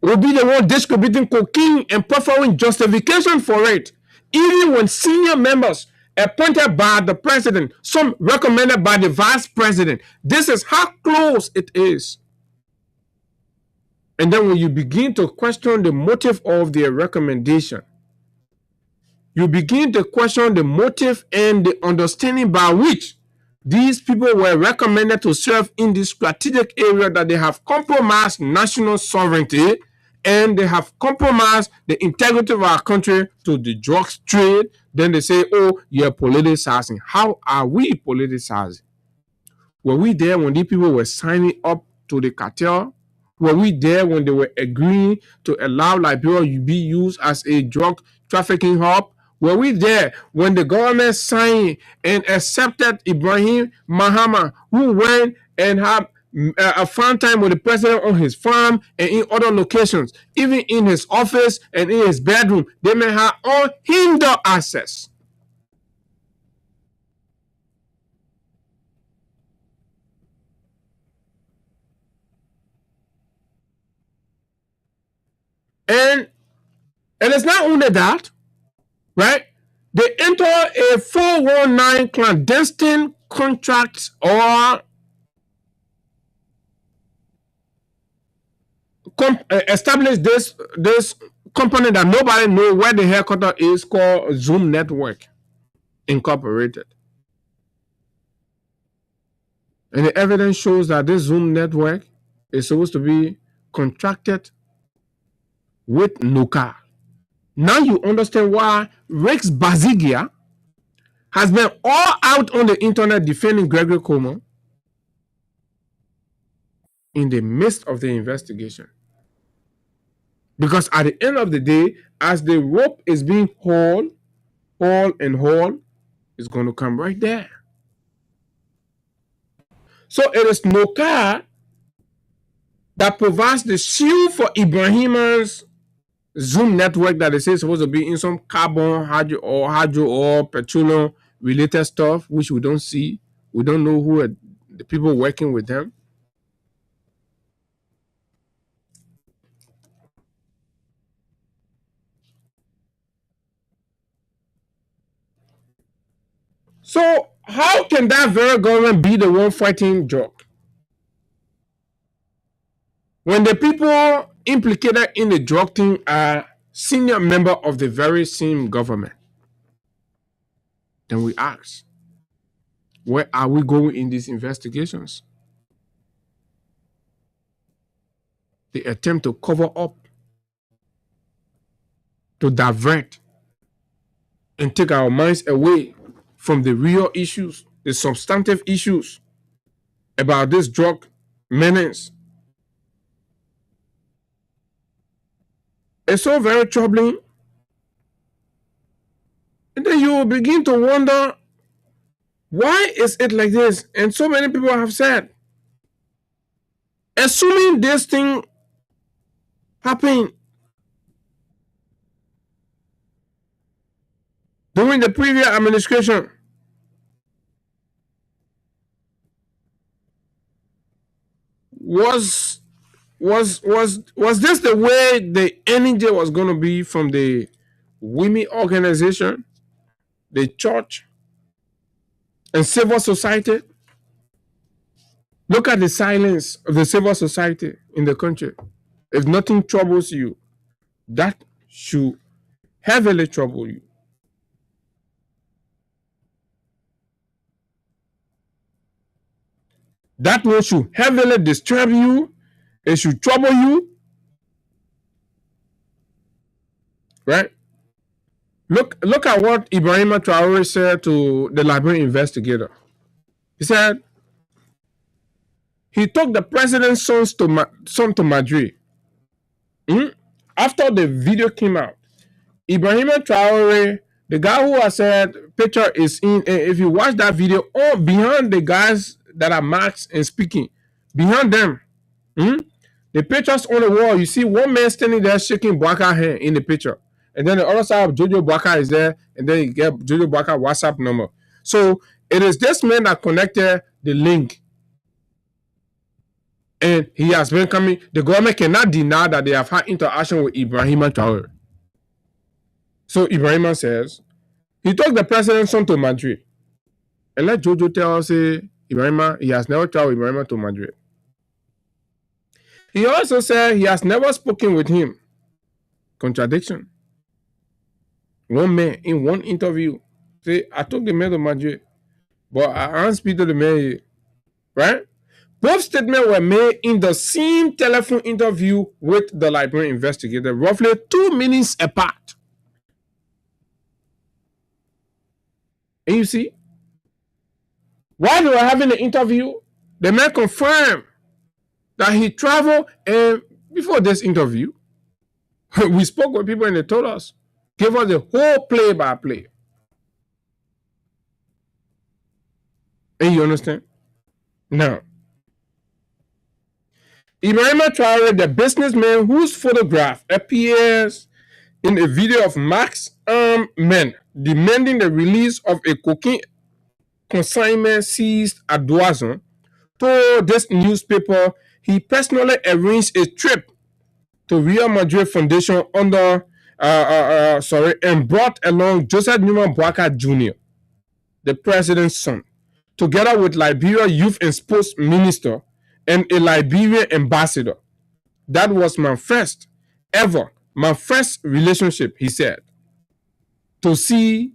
will be the one distributing cocaine and proffering justification for it, even when senior members appointed by the president, some recommended by the vice president. This is how close it is. And then when you begin to question the motive of their recommendation, you begin to question the motive and the understanding by which these people were recommended to serve in this strategic area, that they have compromised national sovereignty and they have compromised the integrity of our country to the drugs trade. Then they say, oh, you're politicizing. How are we politicizing? Were we there when these people were signing up to the cartel? Were we there when they were agreeing to allow Liberia to be used as a drug trafficking hub? Were we there when the government signed and accepted Ibrahim Mahama, who went and had a farm time with the president on his farm and in other locations, even in his office and in his bedroom? They may have unhindered access. And it's not only that, right? They enter a 419 clandestine contract or establish this company that nobody knows where the headquarters is, called Zoom Network Incorporated. And the evidence shows that this Zoom Network is supposed to be contracted with NOCA. Now you understand why Rex Bazigia has been all out on the internet defending Gregory Coleman in the midst of the investigation. Because at the end of the day, as the rope is being hauled, it's going to come right there. So it is NOCA that provides the shield for Ibrahima's Zoom network that they say is supposed to be in some carbon, hydro or petroleum related stuff, which we don't see. We don't know who are the people working with them. So how can that very government be the one fighting drug? When the people implicated in the drug thing are senior member of the very same government, then we ask, where are we going in these investigations? The attempt to cover up, to divert, and take our minds away from the real issues, the substantive issues about this drug menace. It's so very troubling And then you will begin to wonder, why is it like this? And so many people have said, assuming this thing happened during the previous administration, was this the way the energy was going to be from the women organization, the church, and civil society? Look at the silence of the civil society in the country. If nothing troubles you, that should heavily trouble you. That one should heavily disturb you. It should trouble you. Right? Look at what Ibrahima Traore said to the Liberian investigator. He said he took the president's son to Madrid. After the video came out, Ibrahima Traore, the guy who has said picture is in, if you watch that video, behind the guys that are masked and speaking, behind them, the pictures on the wall, you see one man standing there shaking Bwaka hand in the picture. And then the other side of Jojo Bwaka is there, and then you get Jojo Bwaka WhatsApp number. So it is this man that connected the link. And he has been coming. The government cannot deny that they have had interaction with Ibrahima Traore. So Ibrahima says, he took the president's son to Madrid. And let Jojo tell us, Ibrahima, he has never traveled with Ibrahima to Madrid. He also said he has never spoken with him. Contradiction. One man in one interview say, I took the man to Madrid, but I can't speak to the man. Right? Both statements were made in the same telephone interview with the Liberian investigator, roughly 2 minutes apart. And you see, while they were having the interview, the man confirmed that he traveled, and before this interview, we spoke with people and they told us, give us the whole play-by-play. And you understand? Now, Ibrahima Traore, the businessman whose photograph appears in a video of masked men demanding the release of a cocaine consignment seized at Douazon, told this newspaper he personally arranged a trip to Real Madrid Foundation and brought along Joseph Newman Bwaka Jr., the president's son, together with Liberia Youth and Sports Minister and a Liberian ambassador. That was my first relationship, he said, to see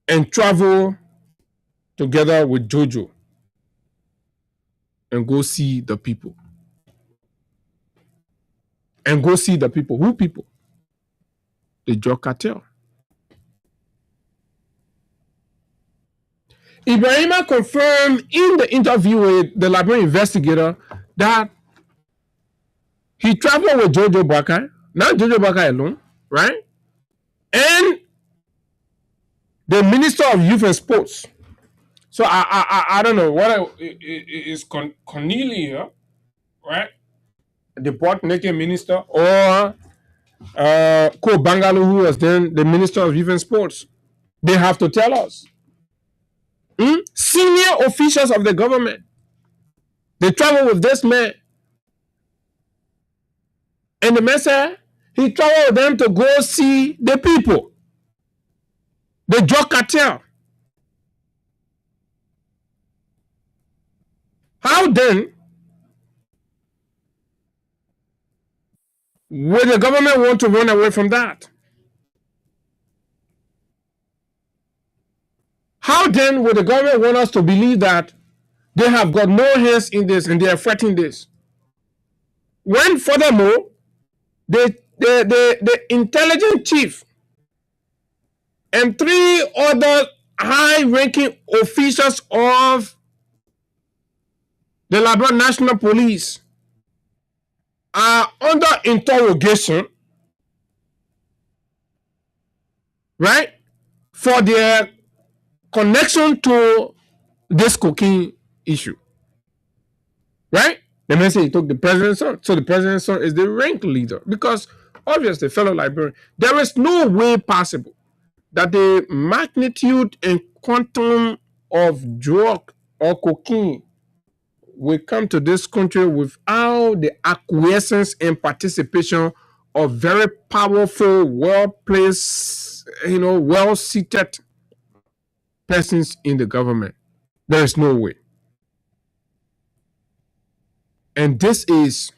and travel together with Jojo and go see the people. And go see the people. Who people? The drug cartel. Ibrahima confirmed in the interview with the Liberian investigator that he traveled with Jojo Bwaka, not Jojo Bwaka alone, right? And the Minister of Youth and Sports. So I don't know what is Cornelia, right? The Port Naked Minister, or Ko Bangalu, who was then the Minister of Youth and Sports. They have to tell us. Senior officials of the government, they travel with this man. And the man said he traveled with them to go see the people, the drug cartel. How then would the government want to run away from that? How then would the government want us to believe that they have got no hands in this and they are fighting this? When furthermore, the intelligence chief and 3 other high-ranking officials of the Liberian National Police are under interrogation right? For their connection to this cocaine issue, right? The man said he took the president's son. So the president's son is the rank leader because obviously, fellow Liberian, there is no way possible that the magnitude and quantum of drug or cocaine will come to this country without the acquiescence and participation of very powerful, well-placed, well-seated persons in the government. There is no way. And this is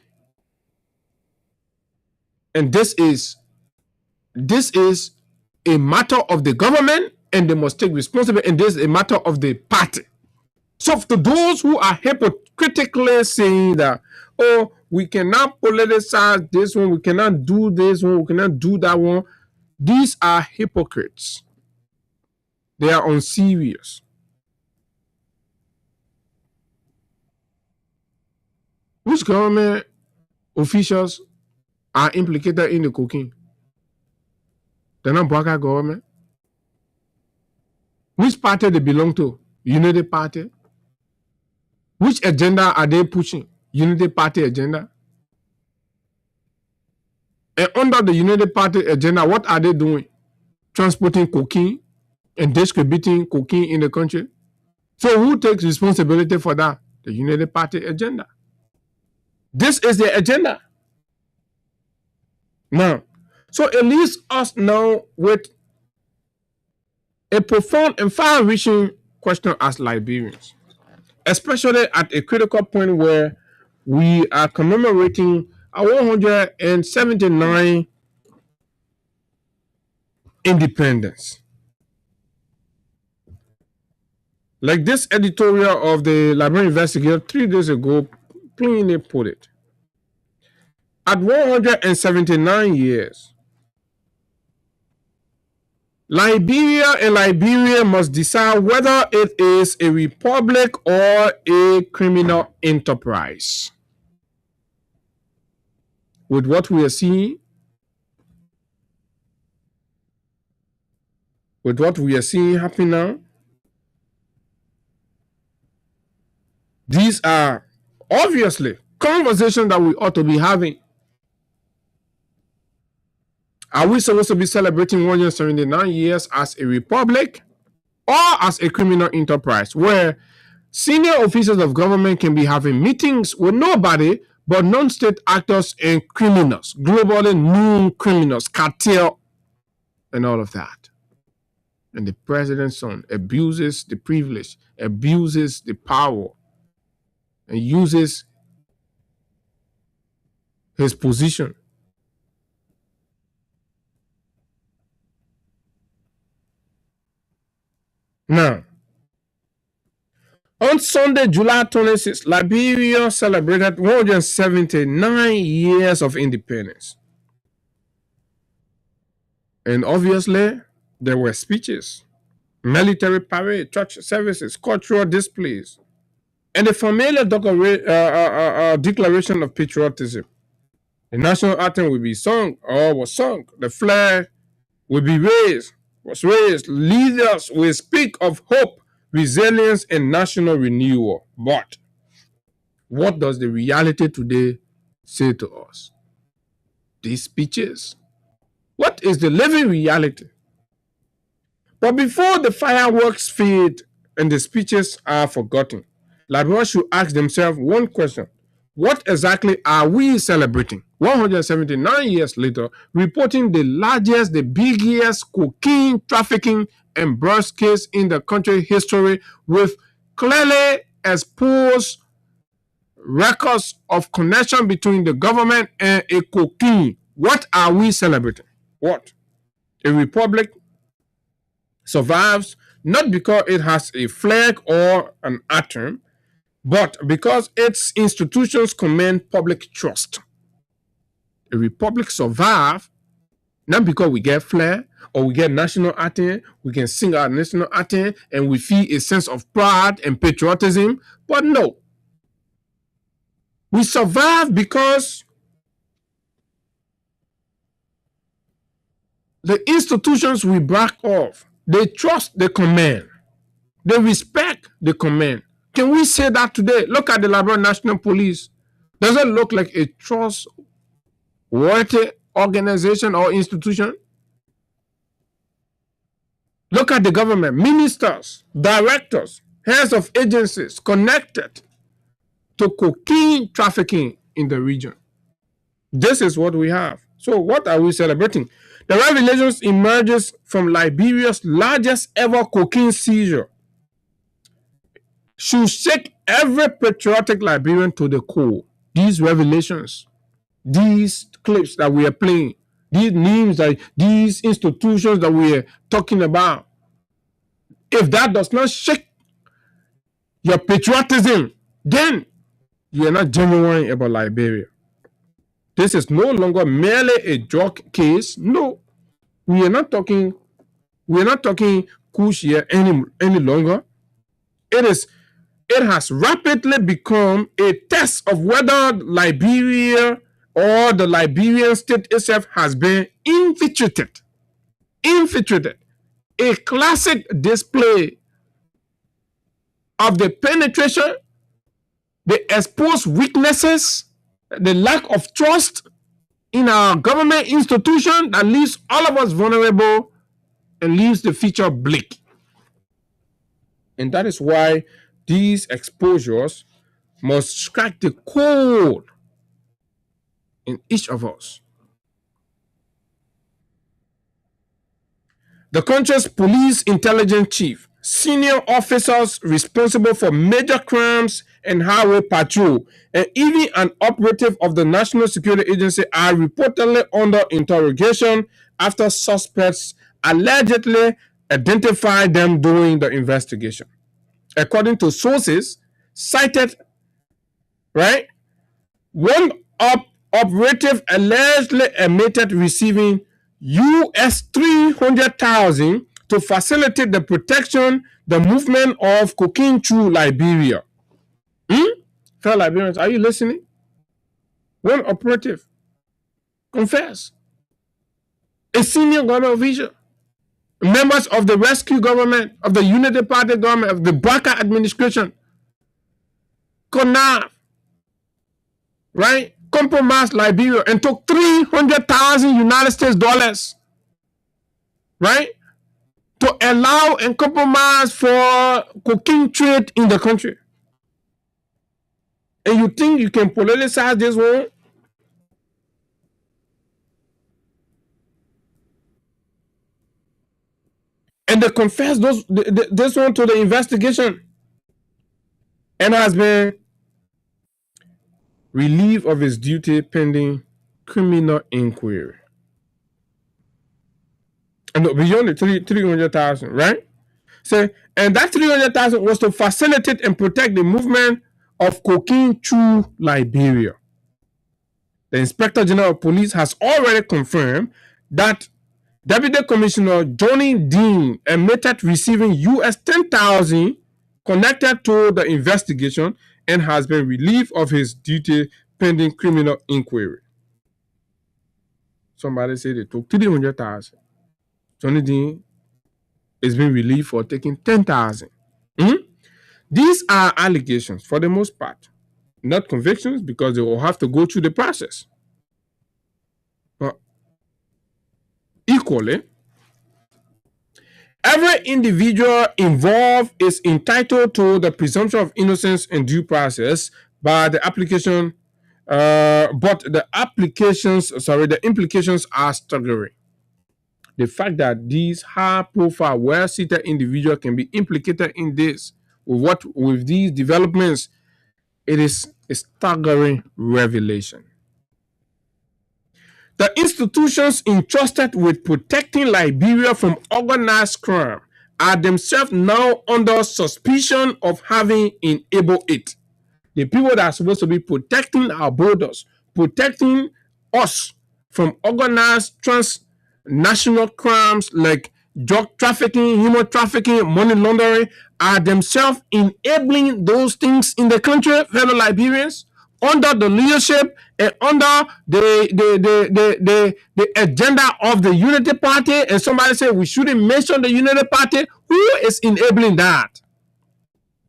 a matter of the government, and they must take responsibility, and this is a matter of the party. So to those who are hypocritically saying that, oh, we cannot politicize this one, we cannot do this one, we cannot do that one, these are hypocrites. They are unserious. Which government officials are implicated in the cocaine? They're not Bwaka government. Which party they belong to? Unity Party. Which agenda are they pushing? Unity Party agenda. And under the Unity Party agenda, what are they doing? Transporting cocaine and distributing cocaine in the country. So who takes responsibility for that? The Unity Party agenda. This is the agenda. Now, so it leaves us now with a profound and far-reaching question as Liberians, especially at a critical point where we are commemorating our 179 independence. Like this editorial of the Liberian Investigator 3 days ago plainly put it. At 179 years, Liberia must decide whether it is a republic or a criminal enterprise. With what we are seeing, happen now, these are obviously conversations that we ought to be having. Are we supposed to be celebrating 179 years as a republic or as a criminal enterprise where senior officials of government can be having meetings with nobody but non-state actors and criminals, globally known criminals, cartel, and all of that? And the president's son abuses the privilege, abuses the power, and uses his position now. On Sunday, July 26, Liberia celebrated 179 years of independence. And obviously, there were speeches, military parade, church services, cultural displays, and the familiar declaration of patriotism. The national anthem will be sung or was sung. The flag will be raised, was raised. Leaders will speak of hope, resilience, and national renewal. But what does the reality today say to us? These speeches. What is the living reality? But before the fireworks fade and the speeches are forgotten, Liberians should ask themselves one question. What exactly are we celebrating? 179 years later, reporting the largest, the biggest cocaine trafficking and burst case in the country history with clearly exposed records of connection between the government and a cocaine. What are we celebrating? What? A republic survives not because it has a flag or an atom, but because its institutions command public trust. A republic survives not because we get flag or we get national anthem, we can sing our national anthem and we feel a sense of pride and patriotism, but no. We survive because the institutions we back off, they trust the command. They respect the command. Can we say that today? Look at the Liberia National Police. Does it look like a trustworthy organization or institution? Look at the government, ministers, directors, heads of agencies connected to cocaine trafficking in the region. This is what we have. So what are we celebrating? The revelations emerges from Liberia's largest ever cocaine seizure. Should shake every patriotic Liberian to the core. These revelations, these clips that we are playing, these names, these institutions that we are talking about, if that does not shake your patriotism, then you are not genuine about Liberia. This is no longer merely a drug case. No, we are not talking Kush here any longer. It has rapidly become a test of whether Liberia or the Liberian state itself has been infiltrated. A classic display of the penetration, the exposed weaknesses, the lack of trust in our government institution that leaves all of us vulnerable and leaves the future bleak. And that is why these exposures must strike the core in each of us. The country's police intelligence chief, senior officers responsible for major crimes and highway patrol, and even an operative of the National Security Agency are reportedly under interrogation after suspects allegedly identified them during the investigation. According to sources cited, one operative allegedly admitted receiving US $300,000 to facilitate the protection, the movement of cocaine through Liberia. Fellow Liberians, are you listening? One operative confessed. A senior government official, members of the rescue government, of the Unity Party government, of the Baka administration, CONAF, compromised Liberia and took 300,000 United States dollars, to allow and compromise for cocaine trade in the country. And you think you can politicize this one? And they confessed this one to the investigation and has been relieved of his duty pending criminal inquiry. And beyond the 300,000, right? So, and that 300,000 was to facilitate and protect the movement of cocaine through Liberia. The Inspector General of Police has already confirmed that Deputy Commissioner Johnny Dean admitted receiving US $10,000 connected to the investigation and has been relieved of his duty pending criminal inquiry. Somebody said they took 300,000. Johnny Dean is being relieved for taking 10,000. These are allegations for the most part, not convictions, because they will have to go through the process. But equally, every individual involved is entitled to the presumption of innocence and due process by the application, but the implications are staggering. The fact that these high-profile, well-seated individuals can be implicated in this, with these developments, it is a staggering revelation. The institutions entrusted with protecting Liberia from organized crime are themselves now under suspicion of having enabled it. The people that are supposed to be protecting our borders, protecting us from organized transnational crimes like drug trafficking, human trafficking, money laundering, are themselves enabling those things in the country, fellow Liberians, under the leadership and under the agenda of the Unity Party, and somebody say we shouldn't mention the Unity Party. Who is enabling that?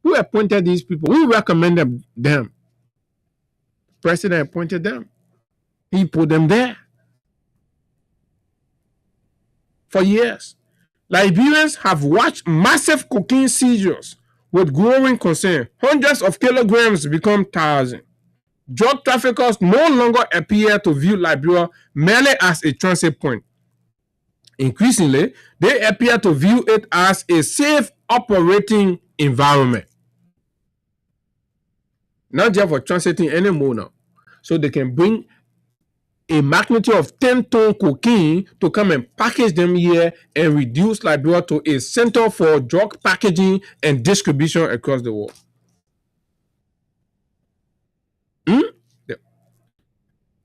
Who appointed these people? Who recommended them? President appointed them. He put them there for years. Liberians have watched massive cocaine seizures with growing concern. Hundreds of kilograms become thousands. Drug traffickers no longer appear to view Liberia merely as a transit point. Increasingly, they appear to view it as a safe operating environment. Not just for transiting anymore now. So they can bring a magnitude of 10-ton cocaine to come and package them here and reduce Liberia to a center for drug packaging and distribution across the world.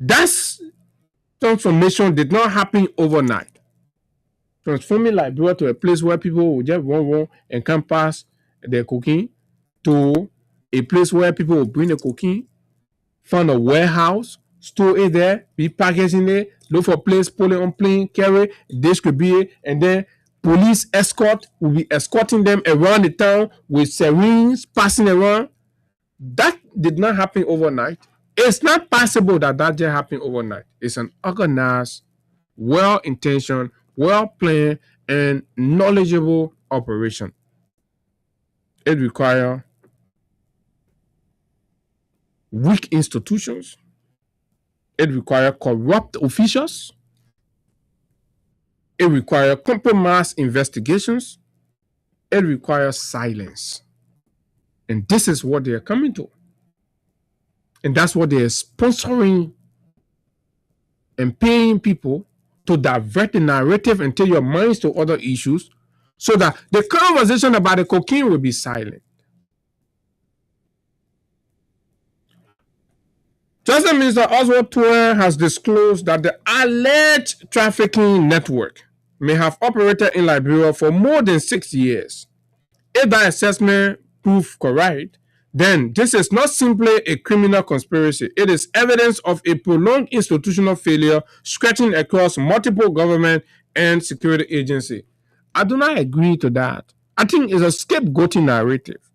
That transformation did not happen overnight. Transforming Liberia to a place where people will just run and come past their cocaine to a place where people will bring the cocaine, find a warehouse, store it there, be packaging it, look for a place, pull it on plane, carry, distribute it, and then police escort will be escorting them around the town with sirens passing around. That did not happen overnight. It's not possible that just happened overnight. It's an organized, well-intentioned, well-planned, and knowledgeable operation. It requires weak institutions. It requires corrupt officials. It requires compromised investigations. It requires silence. And this is what they are coming to. And that's what they are sponsoring and paying people to divert the narrative and take your minds to other issues so that the conversation about the cocaine will be silent. Justice Minister Oswald Tuer has disclosed that the alleged trafficking network may have operated in Liberia for more than 6 years. If that assessment proves correct, then this is not simply a criminal conspiracy. It is evidence of a prolonged institutional failure stretching across multiple government and security agencies. I do not agree to that. I think it's a scapegoating narrative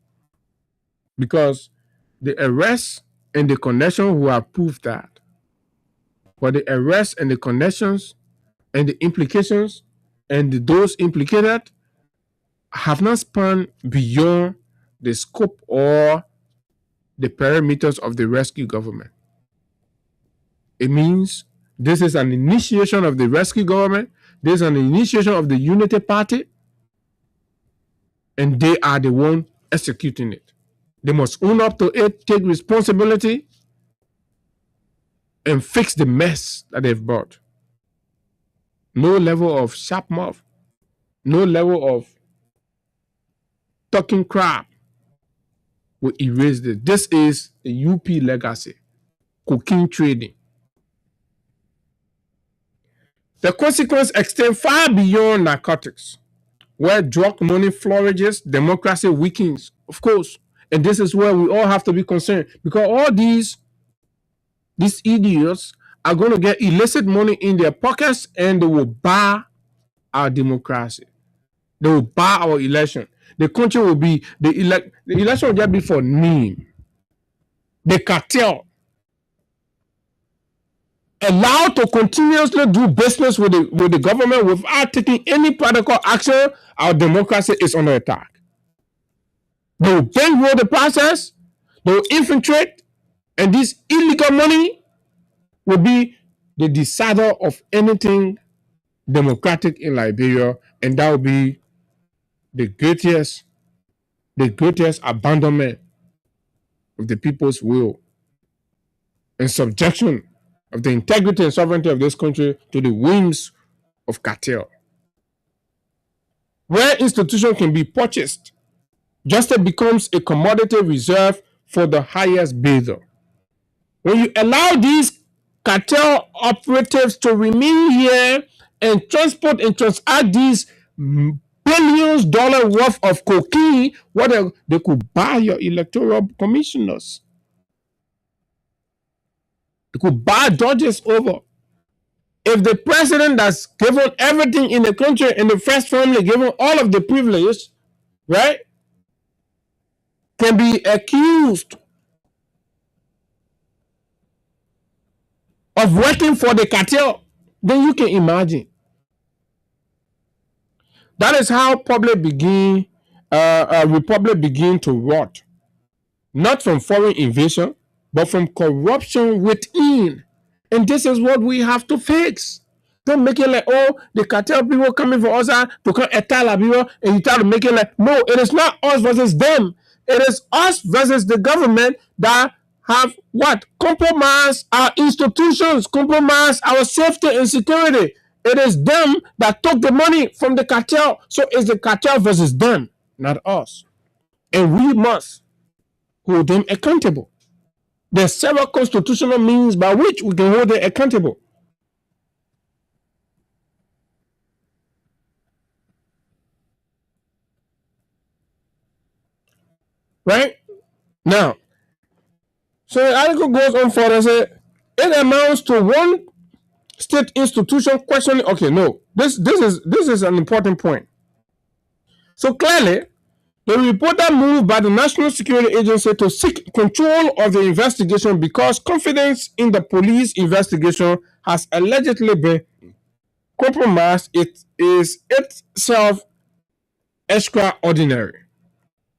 because the arrests and the connections will have proved that. But the arrests and the connections and the implications and those implicated have not spanned beyond the scope or the parameters of the rescue government. It means this is an initiation of the rescue government. This is an initiation of the Unity Party. And they are the one executing it. They must own up to it, take responsibility, and fix the mess that they've brought. No level of sharp mouth, no level of talking crap will erase this. This is the UP legacy, cocaine trading. The consequences extend far beyond narcotics. Where drug money flourishes, democracy weakens, of course. And this is where we all have to be concerned because all these idiots are going to get illicit money in their pockets and they will bar our democracy. They will bar our election. The country will be, the election will just be for name. The cartel allowed to continuously do business with the government without taking any practical action, our democracy is under attack. They will bankroll the process, they will infiltrate, and this illegal money will be the decider of anything democratic in Liberia, and that will be the greatest abandonment of the people's will and subjection of the integrity and sovereignty of this country to the whims of cartel. Where institutions can be purchased, justice becomes a commodity reserved for the highest bidder. When you allow these cartel operatives to remain here and transport and transact these billions dollar worth of cocaine, what they could buy your electoral commissioners. They could buy judges over. If the president that's given everything in the country in the first family, given all of the privileges, right, can be accused of working for the cartel, then you can imagine. That is how republic begin to rot, not from foreign invasion, but from corruption within. And this is what we have to fix. Don't make it like, oh, the cartel people coming for us to come attack la people, and you try to make it like, no, it is not us versus them. It is us versus the government that have what? Compromised our institutions, compromised our safety and security. It is them that took the money from the cartel. So it's the cartel versus them, not us. And we must hold them accountable. There's several constitutional means by which we can hold them accountable. Right? Now, so the article goes on further, say it amounts to one state institution questioning. Okay, no, this is an important point. So clearly, the reporter moved by the National Security Agency to seek control of the investigation because confidence in the police investigation has allegedly been compromised. It is itself extraordinary.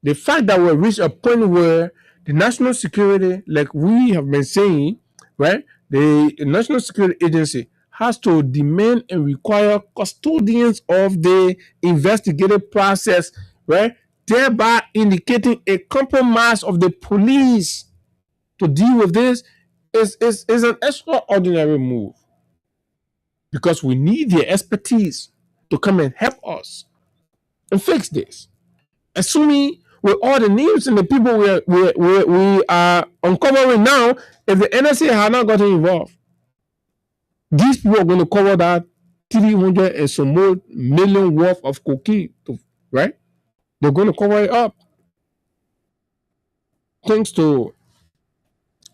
The fact that we reached a point where the national security, like we have been saying, right, the National Security Agency has to demand and require custodians of the investigative process, right, thereby indicating a compromise of the police to deal with this is an extraordinary move, because we need their expertise to come and help us and fix this. Assuming with all the names and the people we are uncovering now, if the NSA had not gotten involved, these people are going to cover that 300 and some more million worth of cocaine, right? They're going to cover it up. Thanks to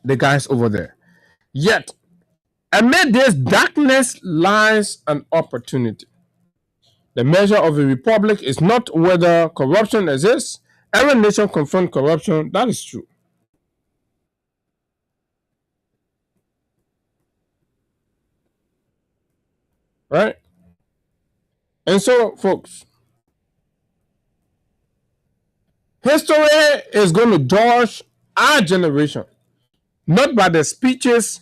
the guys over there. Yet, amid this darkness lies an opportunity. The measure of a republic is not whether corruption exists. Every nation confronts corruption. That is true. Right? And so, folks, history is going to judge our generation, not by the speeches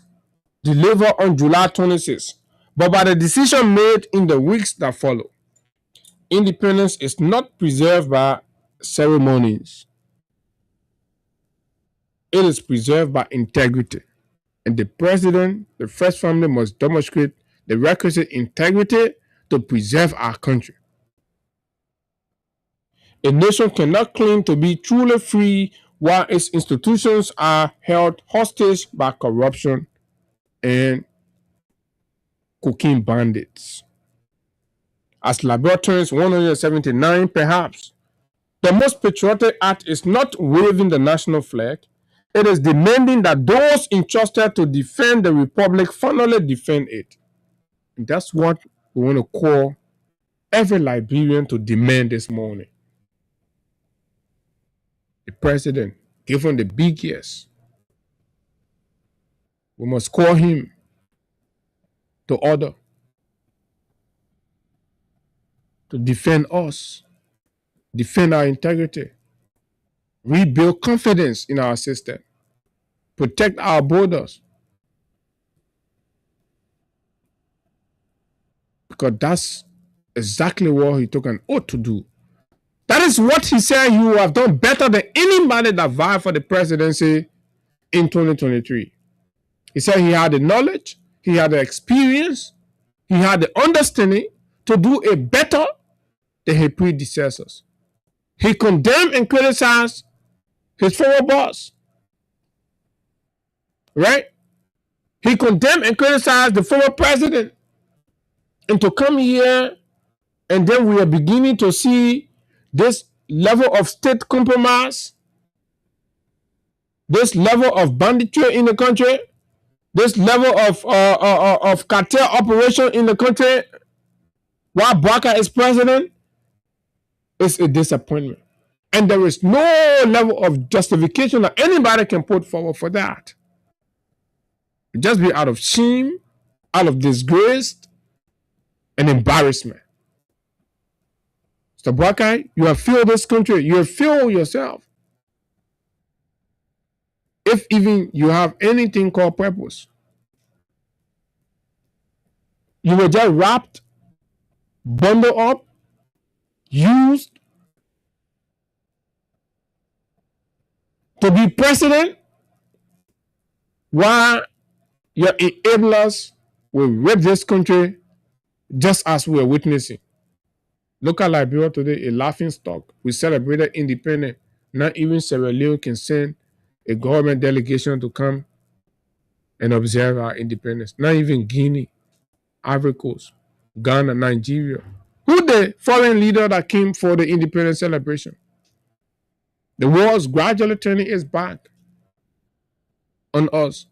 delivered on July 26th, but by the decision made in the weeks that follow. Independence is not preserved by ceremonies. It is preserved by integrity. And the president, the first family must demonstrate the requisite integrity to preserve our country. A nation cannot claim to be truly free while its institutions are held hostage by corruption and cocaine bandits. As Laboratories 179, perhaps, the most patriotic act is not waving the national flag. It is demanding that those entrusted to defend the republic finally defend it. And that's what we want to call every Liberian to demand this morning. The president, given the big yes, we must call him to order to defend us, defend our integrity, rebuild confidence in our system, protect our borders. Because that's exactly what he took an oath to do. That is what he said he would have done better than anybody that vied for the presidency in 2023. He said he had the knowledge, he had the experience, he had the understanding to do it better than his predecessors. He condemned and criticized his former boss. Right? He condemned and criticized the former president. And to come here, and then we are beginning to see this level of state compromise, this level of banditry in the country, this level of cartel operation in the country while Barker is president is a disappointment. And there is no level of justification that anybody can put forward for that. Just be out of shame, out of disgrace, and embarrassment. Mr. Barker, you have failed this country. You have failed yourself. If even you have anything called purpose, you were just wrapped, bundled up, used to be president while your enablers will rape this country just as we are witnessing. Look at Liberia today, a laughing stock. We celebrated independence. Not even Sierra Leone can send a government delegation to come and observe our independence. Not even Guinea, Ivory Coast, Ghana, Nigeria. Who the foreign leader that came for the independence celebration? The world's gradually turning its back on us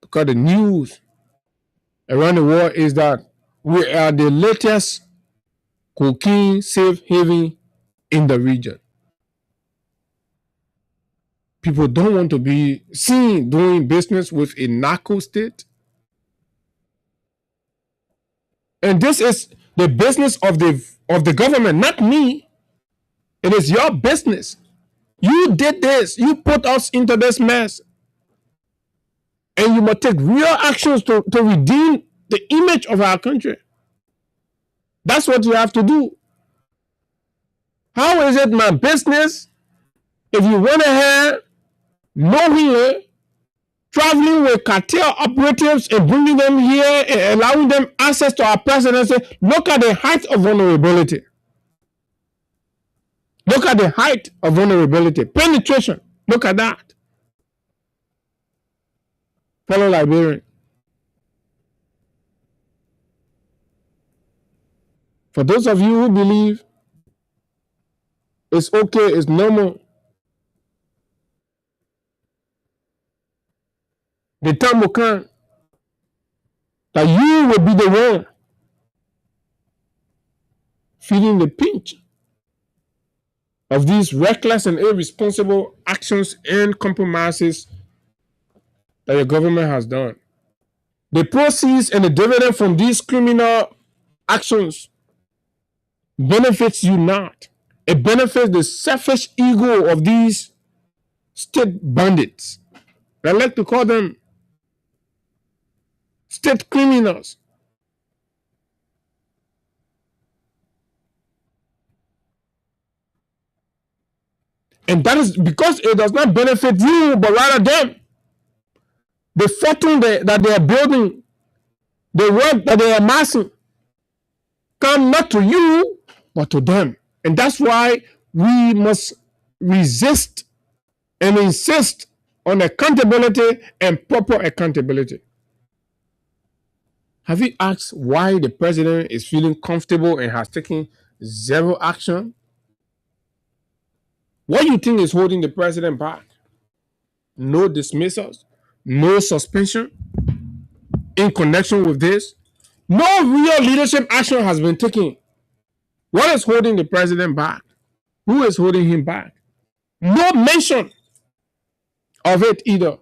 because the news around the world is that we are the latest cocaine safe haven in the region. People don't want to be seen doing business with a narco state. And this is the business of the government, not me. It is your business. You did this. You put us into this mess. And you must take real actions to redeem the image of our country. That's what you have to do. How is it my business if you went ahead, knowingly, traveling with cartel operatives and bringing them here and allowing them access to our presidency? Look at the height of vulnerability. Look at the height of vulnerability. Penetration. Look at that. Fellow Liberian. For those of you who believe it's okay, it's normal, the time will come that you will be the one feeling the pinch of these reckless and irresponsible actions and compromises that your government has done. The proceeds and the dividend from these criminal actions benefits you not. It benefits the selfish ego of these state bandits. I like to call them state criminals. And that is because it does not benefit you, but rather them. The fortune that they are building, the wealth that they are amassing, come not to you, but to them. And that's why we must resist and insist on accountability and proper accountability. Have you asked why the president is feeling comfortable and has taken zero action? What do you think is holding the president back? No dismissals, no suspension in connection with this. No real leadership action has been taken. What is holding the president back? Who is holding him back? No mention of it either.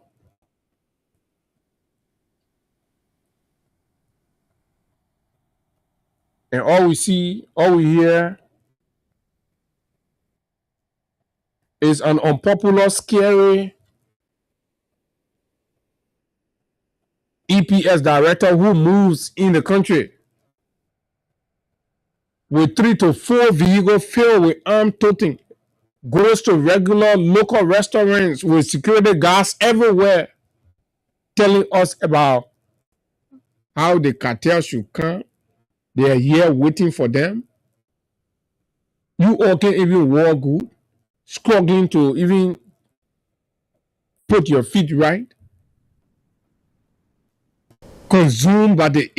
And all we see, all we hear is an unpopular, scary EPS director who moves in the country with 3 to 4 vehicles filled with armed toting, goes to regular local restaurants with security guards everywhere, telling us about how the cartel should come. They are here waiting for them. You all can even walk good, struggling to even put your feet right, consumed by the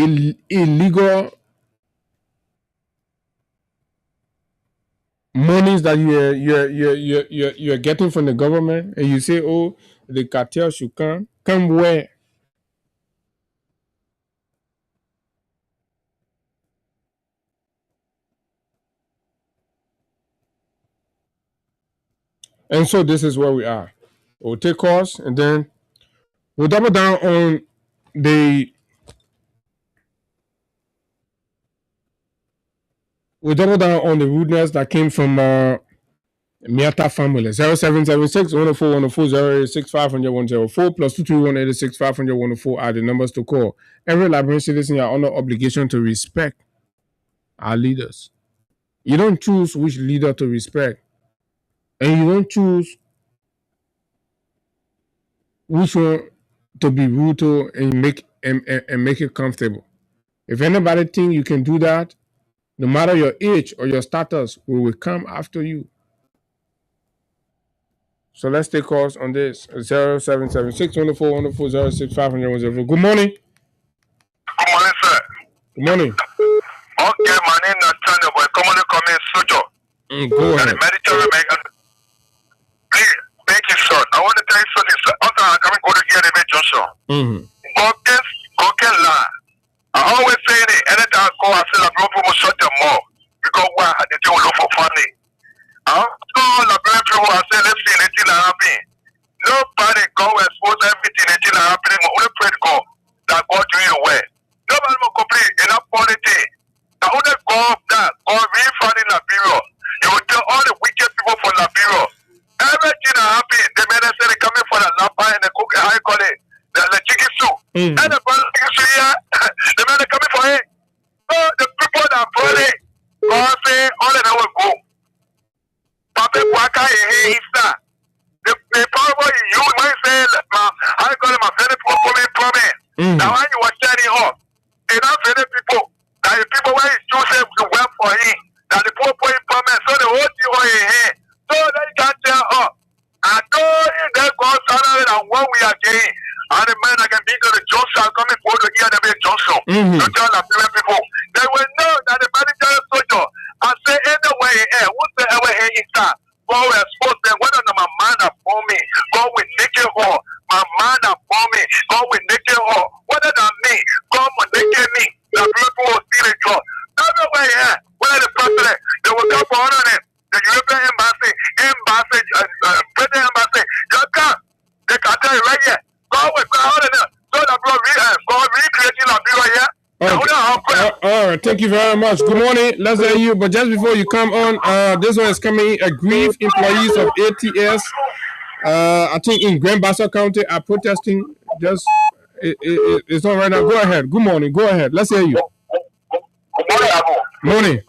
illegal monies that you're getting from the government, and you say, oh, the cartel should come. Come where? And so this is where we are. We'll take calls and then we'll double down on the rudeness that came from Miata family. 0776 104 104 086 500 104 plus 221 86 500 104 are the numbers to call. Every Liberian citizen are under obligation to respect our leaders. You don't choose which leader to respect, and you don't choose which one to be rude to and make it comfortable. If anybody think you can do that, no matter your age or your status, we will come after you. So let's take calls on this. 0776 104 104 06 500 104. Good morning. Good morning, sir. Good morning. Okay, my name is Tanya, but commonly call me Sojo. Go ahead. Please, thank you, sir. I want to tell you something, sir. Also, I'm coming to hear the Johnson. Okay, lie. I always say it. Anytime I call, I say the people will shut them more. Because why? They don't look for funny. I told the people, I say, let's see anything that happen. Nobody go expose everything anything that happening. We only pray to God that God do it well. Nobody will complain enough politics. I only go up that or really find in Liberia. You will tell all the wicked people from Liberia. Everything that happened, they made us say they coming for the lapa and the cook, how you call it, the chicken soup. And the chicken soup here, they made it coming for it. So the people that brought it, God say, all of them will go. Papa Waka is that. The power you might say, I call it my very problem. Now, when you were standing up, enough of the people, that the people where he chooses to work for him, that the poor point problem, so the whole thing on his hand. So they can't tell us. I told him that God salary and what we are getting. And the man that can be to the Johnson coming forward to hear the big Johnson. To tell the people. They will know that the military soldier, I say anyway, whosoever here is that. God will expose them. Whether my man upon me, God will naked her. My man upon me, God will naked her. Whether than me, God will naked me. The people will see the job. Everywhere here, whether the president, they will come for honor them. The European embassy, president embassy, they can tell you right here. God will come honor them. So that God recreating the people here. All right, thank you very much. Good morning. Let's hear you. But just before you come on, this one is coming. Aggrieved employees of ATS, I think in Grand Bassa County, are protesting. Just it's all right now. Go ahead. Good morning. Go ahead. Let's hear you. Good morning, Abu. Morning.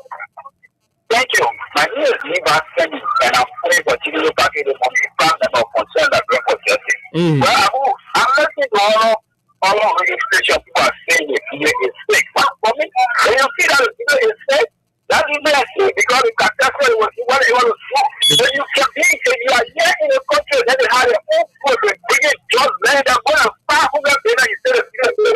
Thank you. My name is Liba Seni, and I'm praying for Chile back in the problem of concern that we're protesting. Well, Abu, I'm listening to all of the station people are saying it's fake. But for me, when you see that it's fake, that is messy because the catastrophe was what they want to do. When you can be, you are here in a country that they have their own food, they bring it just land and go and far from them, instead of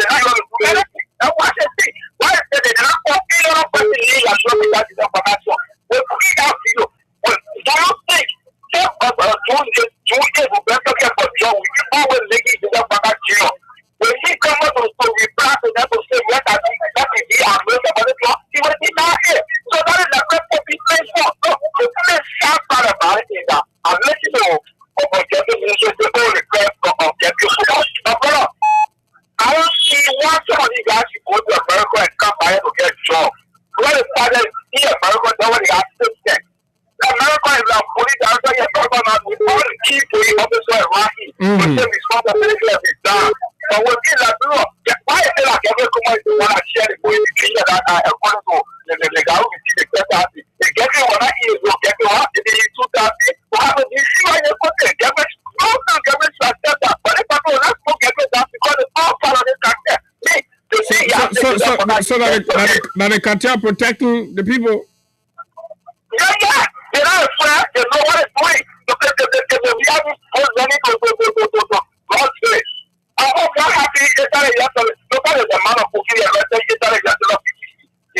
how you want to do anything. And watch and see. Why is that they're not talking about the legal and shopping that is information? We're putting out to you. Well, do you think June will better get for John? We always making it up about you. When he comes up to reply to that to say, yes, that is the American, but he was not here. So that is a great place for the place sharp part about it is that I'm letting you know objective people request for objective. But I don't see why some of these guys should go to America and come by to get a job. When it started in America, nobody has system. America is a police director, America now with all the key police officers around here. But the responsibility of it down. But when people are doing, why is it like every community want to share the police that are according to the government, the capacity? They get it when I hear you, get it what? They need 2,000. What happens? You see why you're putting it. Government should accept that. But if people not go get it, that's because it's all part of this cartel. So that the cartel protecting the people? Yeah. They don't swear. They know what it's doing. We have this whole money to God's place. I'm not happy. Look at the amount of cooking and the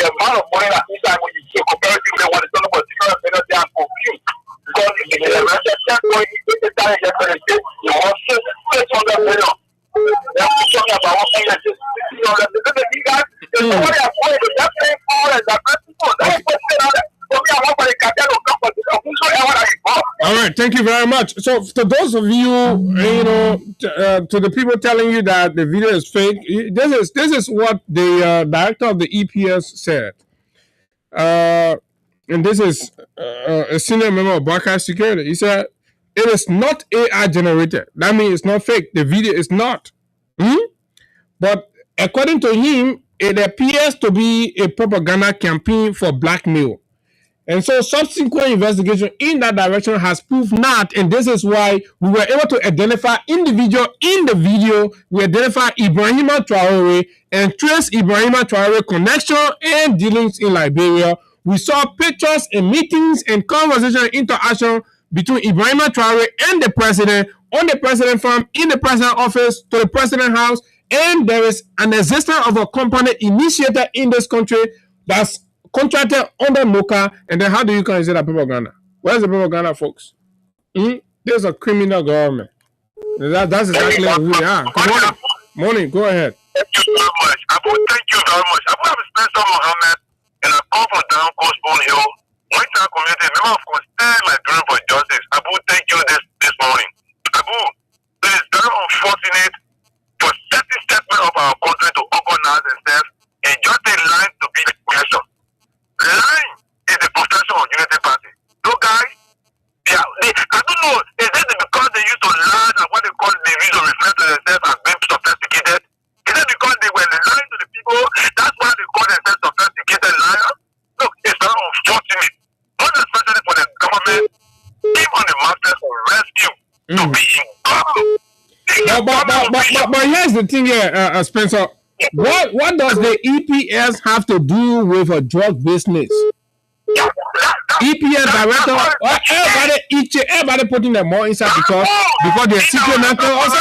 amount of money that inside when you compare it to the one that's done about 600 million confused. Because in the rest going to the time you want 600 million. They're talking about what they just you guys, there's nobody avoided it. That's saying all that people. That's what they are. So we are one for the cartel of companies. Whosoever that is involved, All right, thank you very much. So, to those of you, to the people telling you that the video is fake, this is what the director of the EPS said, and this is a senior member of Broadcast Security. He said it is not AI generated. That means it's not fake. The video is not. But according to him, it appears to be a propaganda campaign for blackmail. And so subsequent investigation in that direction has proved not, and this is why we were able to identify individual in the video. We identified Ibrahima Traore and trace Ibrahima Traore connection and dealings in Liberia. We saw pictures and meetings and conversation and interaction between Ibrahima Traore and the president on the president farm, in the president office, to the president house, and there is an existence of a company initiated in this country that's contracted under NOCA, and then how do you consider that propaganda? Where's the propaganda, folks? There's a criminal government. That's exactly who we are. Good morning. Go ahead. Thank you very much. Thank you very much. Abu have Spencer Mohammed, and I come from down Coastbone Hill, White community, member of Constant Liberian for Justice. Abu, thank you this morning. Abu, it is very unfortunate for certain segment of our country to organize themselves and just a line to be the question. Lying is the profession of Unity Party. So guys, I don't know, is it because they used to lie and what they call the reason refer to themselves as being sophisticated? Is it because they were lying to the people? That's why they call themselves sophisticated liars? Look, it's very unfortunate. Not especially for the government, team on the market for rescue to be in But here's the thing here, Spencer. What does the EPS have to do with a drug business? EPS director, everybody putting them more inside because they're secret mental also?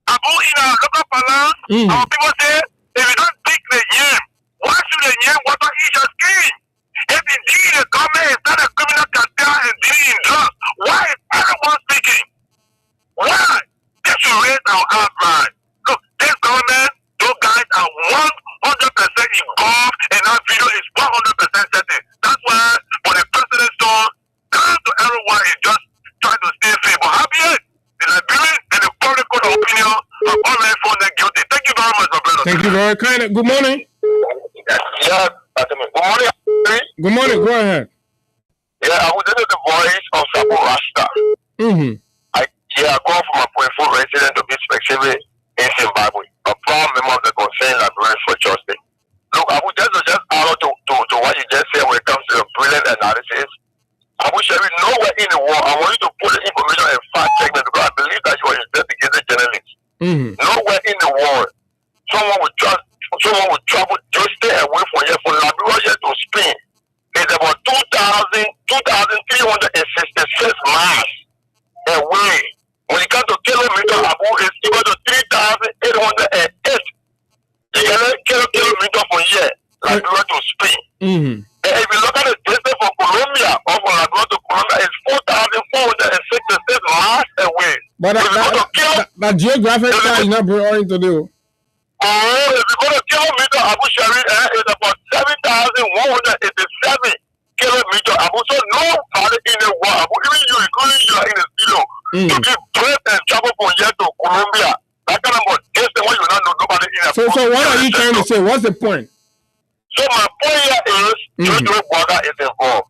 Abu, in our local parlance, our people say, if you don't pick the yam, why should the yam water eat your skin? If indeed the government is not a criminal cartel and dealing in drugs, why is everyone speaking? Why? They should raise our outcry. Look, this government, those guys are 100% involved, and that video is 100% certain. That's why when the president's son comes to everyone, he just trying to stay safe. But happy the Liberian and the public court of opinion are already found them guilty. Thank you very much, my brother. Thank you very kind. Good morning. Yeah, good morning. Good morning. Go ahead. Yeah, I was into the voice of Sabo Rasta. I come from a point for resident to be specific in Zimbabwe, a proud member of the Concerned Librarians for Justice. Look, I would just add to what you just said when it comes to the brilliant analysis. I wish there is nowhere in the world. I want you to put the information in fact segment because I believe that you are an investigative journalist. Nowhere in the world, someone would travel, just stay away from here, from Liberia to Spain. It's about 2,366 miles away. When it comes to kilometer, Abu is equal to 3,808 kilometers from here, Liberia to Spain. And if you look at the distance from Colombia or from Liberia to Colombia, it's 4,466 miles away. But that geographic is not very to do. Oh, if you go to kilometer, Abu Shari, it's about 7,187 kilometers. Abu, so nobody in the world, Abu, even you, including you, are in the studio, to give breath and travel from here to Colombia. That kind of distance, what you not know, nobody in the So what are you trying to say? What's the point? So my point here is, Jojo Bwaga is involved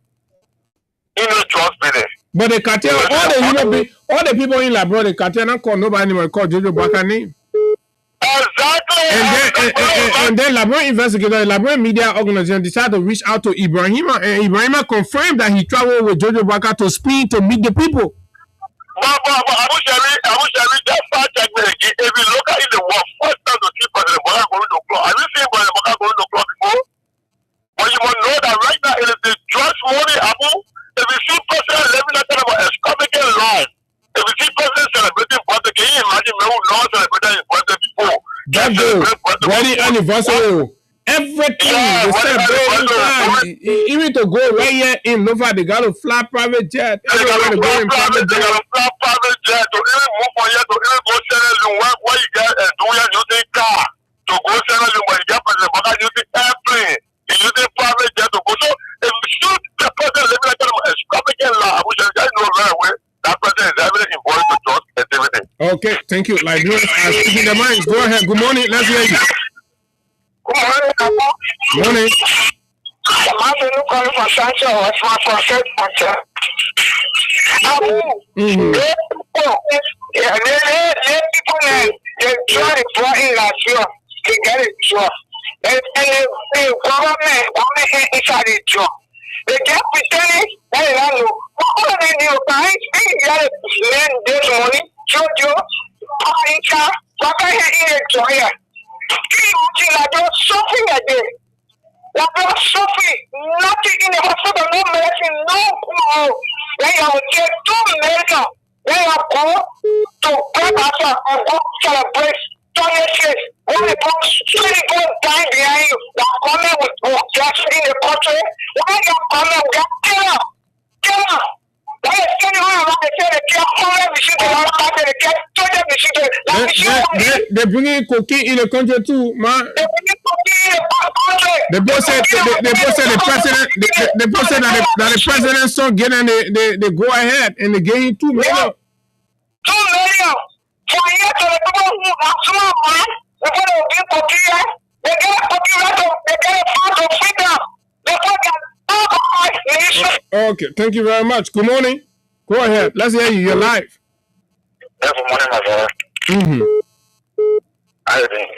in the trust business. But the cartel, all the people in Labrador, the cartel don't call nobody anymore, call Jojo Bwaga name. Exactly. And then Labrador investigator, Labrador media organization decided to reach out to Ibrahima, and Ibrahima confirmed that he traveled with Jojo Bwaga to Spain to meet the people. But Abu Shari, just fact check me again. If you look at it, the world, first time to see President Bwaga going to club. Have you seen President Bwaga going to club before? But you must know that right now it is the drugs money, Abu. If you see President living that kind of extravagant life, if you see President celebrating birthday, can you imagine me who not celebrated his birthday before? That wedding anniversary, everything, they celebrate, even to go right here in Nova, they got to fly private jet. Everybody go in private jet. They got to fly private jet to even move from here to even go Sierra Leone where you get a do using car to go Sierra Leone, but you get President Bwaga using airplane, using private jet to go. So if you shoot the president living like that extravagant life, I wish you guys Okay, thank you. Liberians are speaking their minds. Go ahead. Good morning. Let's hear you. Good morning, Abu. Morning. I'm calling for Sancho. What's my first answer? Abu. Yeah, let people they try to draw in last year. They get it draw. And the government inside the draw. They get pretending that they don't know. What are they doing? They get it. Lend this money. Jojo. Paincha. What are they in the draw here? They're suffering again. They're suffering. Nothing in the hospital. No medicine. No. They are get 2 million. They are go to grab after and go celebrate 26. When the box really go down behind you, they're coming with just in the country. When you're coming, we got killer. Why are you standing around they say they can't hold machine, they can't touch the machine. They're bringing cocaine in the country too, man. They're bringing cocaine in the country. The boss said that the president's son getting the go ahead and they getting 2 million. 2 million. For years to the people who are small, man. The people who get cocaine, they get cocaine, they get a part of freedom. They get okay, thank you very much. Good morning. Go ahead. Let's hear you. You're live. Yeah, good morning, my brother. I think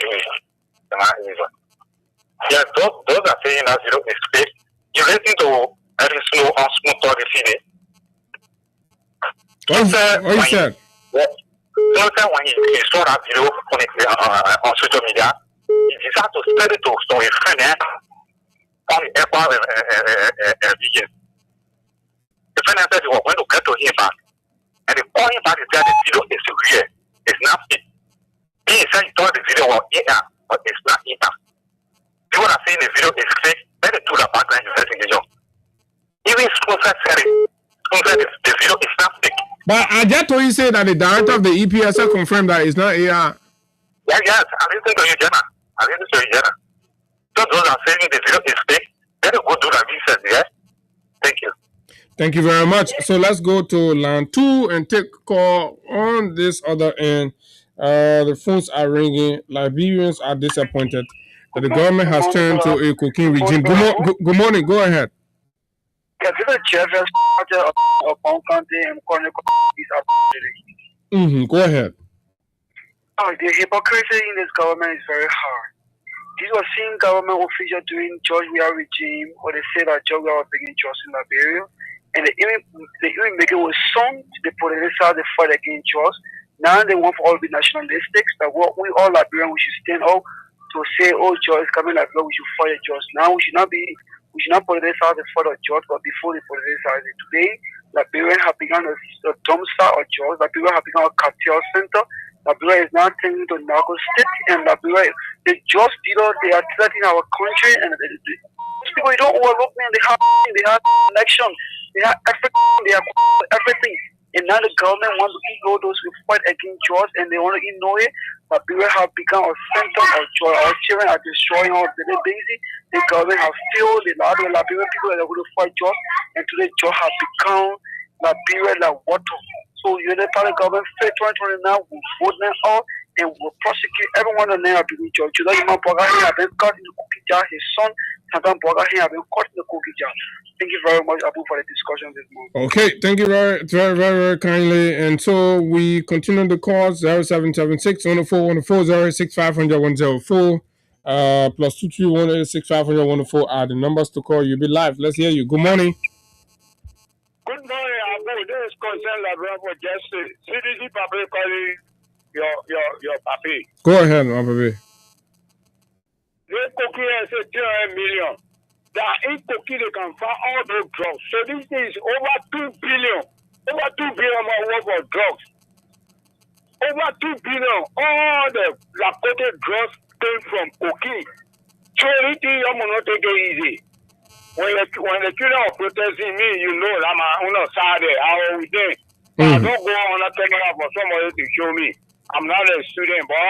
yeah, those are saying that zero is fake. You listen to every slow and smooth talk you see it. What you said? When he saw that zero on social media, he decided to spread it to his friend on the airport begin. The friend said he was going to get to him back. And the point back is that the zero is real. It's not fake. He said he thought the video was AI, but it's not AI. People are saying the video is fake. Let it do the background investigation. Even sponsor said it. Sponsor the video is not fake. But I just told you say that the director of the EPSL confirmed that it's not AI. Yes. I listen to you, Jenna. So those are saying the video is fake. Let it go do the research, yeah? Thank you. Thank you very much. So let's go to line 2 and take call on this other end. The phones are ringing. Liberians are disappointed that the government has turned to a cocaine regime. Good morning. Go ahead. Go ahead. The hypocrisy in this government is very hard. These were seen government officials doing George Weah regime, or they say that George Weah was bringing George in Liberia, and they even make it with song to the politicians they fight against George. Now they want for all the nationalistics that we all Liberians we should stand up to say, oh, George is coming Liberia, we should fight George. Now we should not politicize the fight of George, but before they politicize it. Today, Liberia have begun a dumpster of George. Liberia have become a cartel center. Liberia is now turning to narco state, and Liberia, the George dealers, they are threatening our country, and these people, you don't overlook me, they have election, they have everything. And now the government wants to ignore those who fight against George, and they want to ignore it. Liberia have become a center of joy. Our children are destroying our daily basis. The government has failed. A lot of Liberian people that are going to fight George, and today George has become Liberia like water. So the Party government, 2029, will vote them out and will prosecute everyone on there to be George. His son, Thank you very much, Abu, for the discussion this morning. Okay, thank you very, very, very, very kindly. And so we continue the calls 0776 104 104 065 104 plus 221 65 104 are the numbers to call. You'll be live. Let's hear you. Good morning. Good morning, Abu. This is concern Labrador for justice. CDC Papi calling your Papi. Go ahead, my Papi. They cocaine is 300 million. That in cocaine they can find all those drugs. So this is over 2 billion. Over 2 billion worth of drugs. Over 2 billion. All the narcotic drugs came from cocaine. So anything you will not take it easy. When the children are protesting me, you know that I'm on the side there. I will there. I don't go on a camera for somebody to show me. I'm not a student, but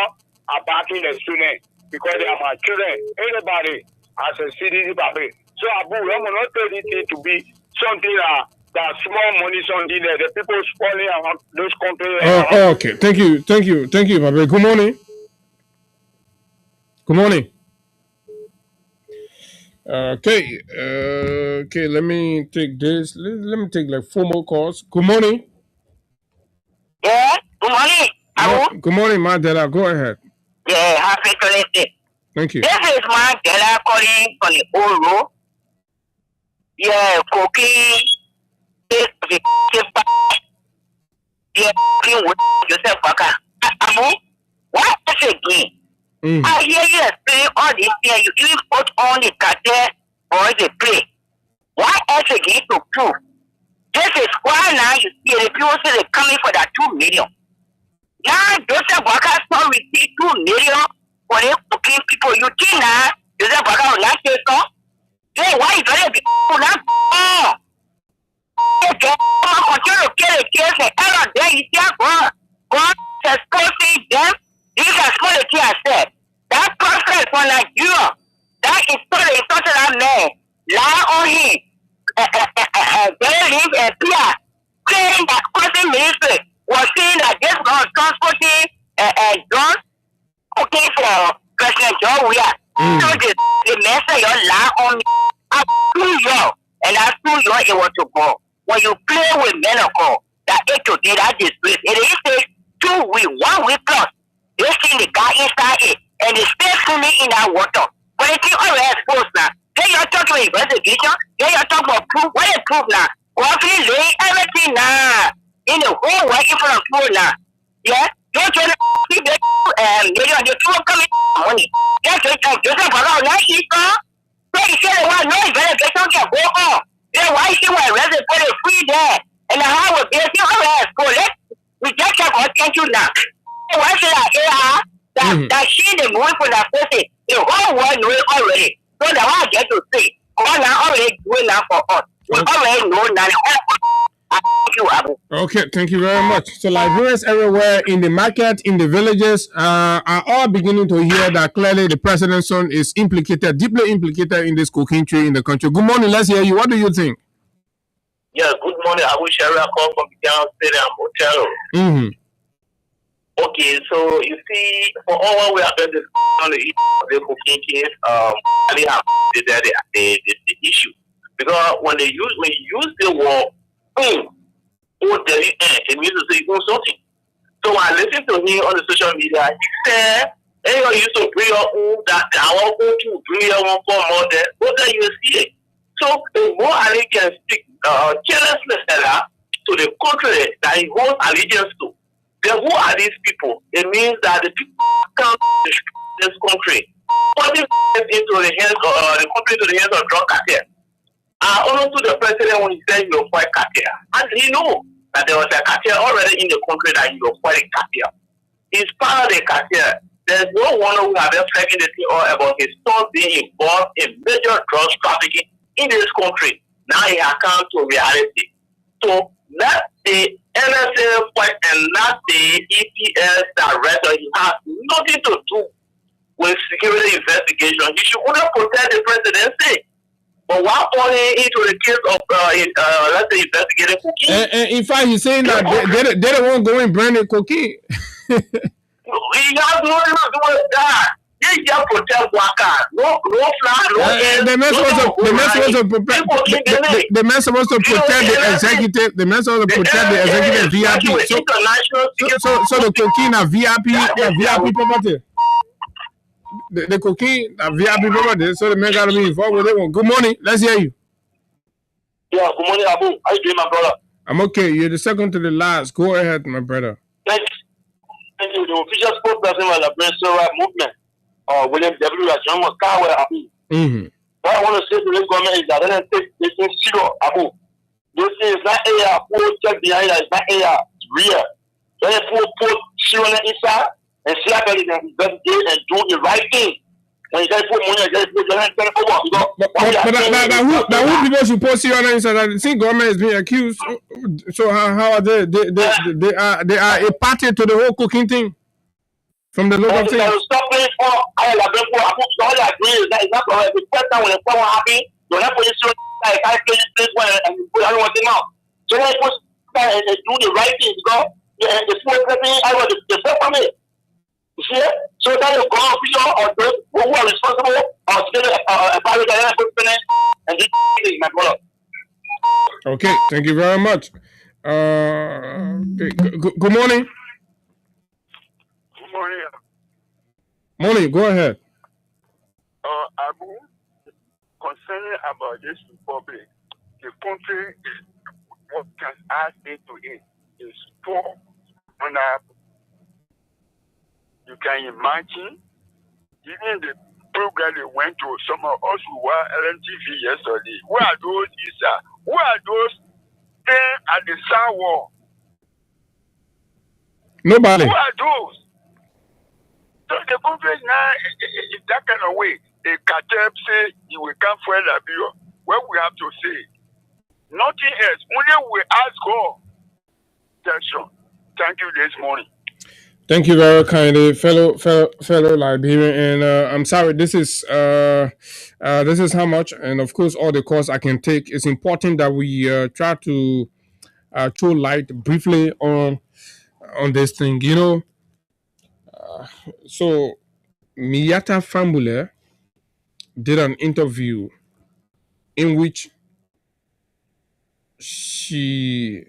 I'm backing the student because they are my children. Anybody as a CDC Papi. So Abu, I'm not telling it to be something that small money something there. The people spoiling those countries. Oh, okay. Thank you, my brother. Good morning. Good morning. Okay. Let me take this. Let me take like 4 more calls. Good morning. Yeah. Good morning. Hello. Good morning, Mandela. Go ahead. Yeah. Happy to listen. Thank you. This is Mandela calling from the old road. Yeah, cooking. Yeah, with yourself, Abu. What is it again? I hear you explain all this here. You even put on the cartel or the play. What else again to prove? This is why now you see the people say they're coming for that 2 million. Now Joseph Waka saw receive 2 million for the cooking people. You think now Joseph Waka will not say so? Then why is there people now? Oh. Continue to kill the case and error there. You see, God is exposing them. These are small the I said. That process for Nigeria, that is totally that man. Lie on him. They live and Pierre claiming that Crossing Ministry was saying that this was transporting drugs okay for President John Weah. So the message you lie on me. I sue you. And I sue you it was to go. When you play with men of God, that it to get that disgrace. It is 2 weeks, 1 week plus. They see the guy inside it, and they stay swimming in that water. But they think already exposed now. Then you're talking about investigation. Then you're talking about proof. What is proof now? We're actually laying everything now in the whole world in front of you now. Yeah? Don't you see the they two coming money. That's what Joseph Barrow now is on. So he said, well, no investigation can go on. Then why she was arrested for the free there? And the how was there? See, already exposed. Let's reject her for attention now. Why should I that she the movie for that person? The whole world know it already. So the one I get to say, all now already doing that for us. We already know now. Thank you, Abu. Okay, thank you very much. So Liberians everywhere in the market, in the villages, are all beginning to hear that clearly the president's son is implicated, deeply implicated in this cocaine trade in the country. Good morning, let's hear you. What do you think? Yeah, good morning. I wish I call from the Ghana Stadium Hotel. Okay, so you see, for all we have done this on the cocaine case, they have the issue because when you use the word it means to say something. So I listened to him on the social media. He said, "Hey, you used to bring up that I want to bring your one for more than what do you see it?" So the more Ali can speak carelessness to the country that he holds allegiance to. Then who are these people? It means that the people come to this country, putting into the hands of the country to the hands of drug cartel. I also to the president when he said you're quite cartel, and he knew that there was a cartel already in the country that you're quite cartel. He's part of the cartel. There's no one who has been flagging the thing all about his son being involved in major drug trafficking in this country. Now he has come to reality. So let the NSA fight and not the EPS director. He has nothing to do with security investigation. He should only protect the presidency. But while falling into the case of let's say investigating cocaine. And in fact, he's saying that they don't want to go and burn the cocaine. He has nothing to do with that. They just protect workers. No flag, no air. The man supposed to protect the executive. The man supposed to protect the executive VIP. So the cocaine are VIP property. The cocaine are VIP property. So the man got to be involved with it. Good morning. Let's hear you. Yeah, good morning, Abu. How you doing, my brother? I'm okay. You're the second to the last. Go ahead, my brother. Thank you. The official spokesperson of the Brensora movement. William W. John Moscow, Abu. What I want to say to this government is that they don't take this thing serious, Abu. This thing is not AI. Put check behind that. It's not AI. It's real. They put serious inside and see how they can investigate and do the right thing. When you guys put money, you guys put your hands over. Now who people should put serious inside? I think government is being accused. So how are they? They are a party to the whole cooking thing. From the local thing. Stop playing for I agree is that it's not correct. The first time when the problem happened, you're not putting so I play this one and you put everyone out. So let's do the right thing because the small person, I was the first family. You see it? So that is God or those who are responsible or together and this is my brother. Okay, thank you very much. Good morning. Good morning. Morning, go ahead. Abu, concerning about this republic, the country is what can I say to it is poor and you can imagine even the program they went to, some of us who were LNTV yesterday, who are those who are those staying at the South Wall? Nobody. Who are those? So the country now is that kind of way. A cartel say you will come for Liberia. What we have to say, nothing else. Only we ask God. Thank you this morning. Thank you very kindly, fellow Liberian. And I'm sorry, this is how much, and of course, all the calls I can take. It's important that we try to throw light briefly on this thing. You know, so Miyata Fambule did an interview in which she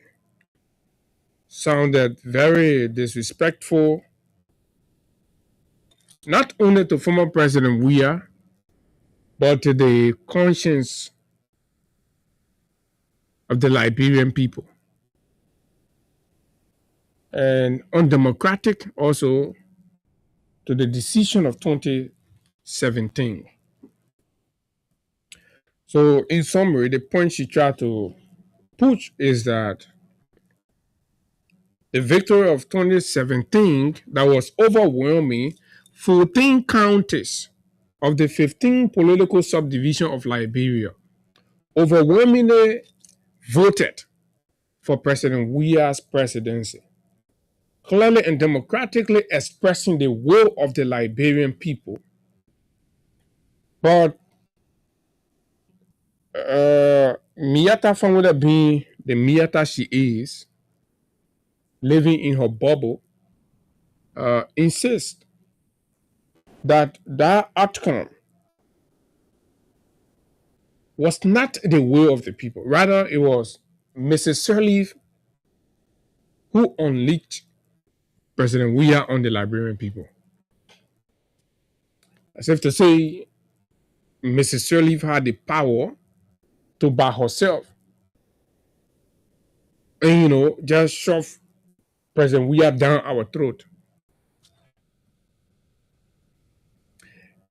sounded very disrespectful, not only to former President Weah, but to the conscience of the Liberian people. And undemocratic also to the decision of 2017. So in summary, the point she tried to push is that the victory of 2017 that was overwhelming 14 counties of the 15 political subdivision of Liberia overwhelmingly voted for President Weah's presidency, clearly and democratically expressing the will of the Liberian people. But Miyata Fambule, being the Miyata she is, living in her bubble, insists that that outcome was not the will of the people. Rather, it was Mrs. Sirleaf who unleashed President Weah on the Liberian people. As if to say, Mrs. Sirleaf had the power to by herself and, just shove President Weah down our throat.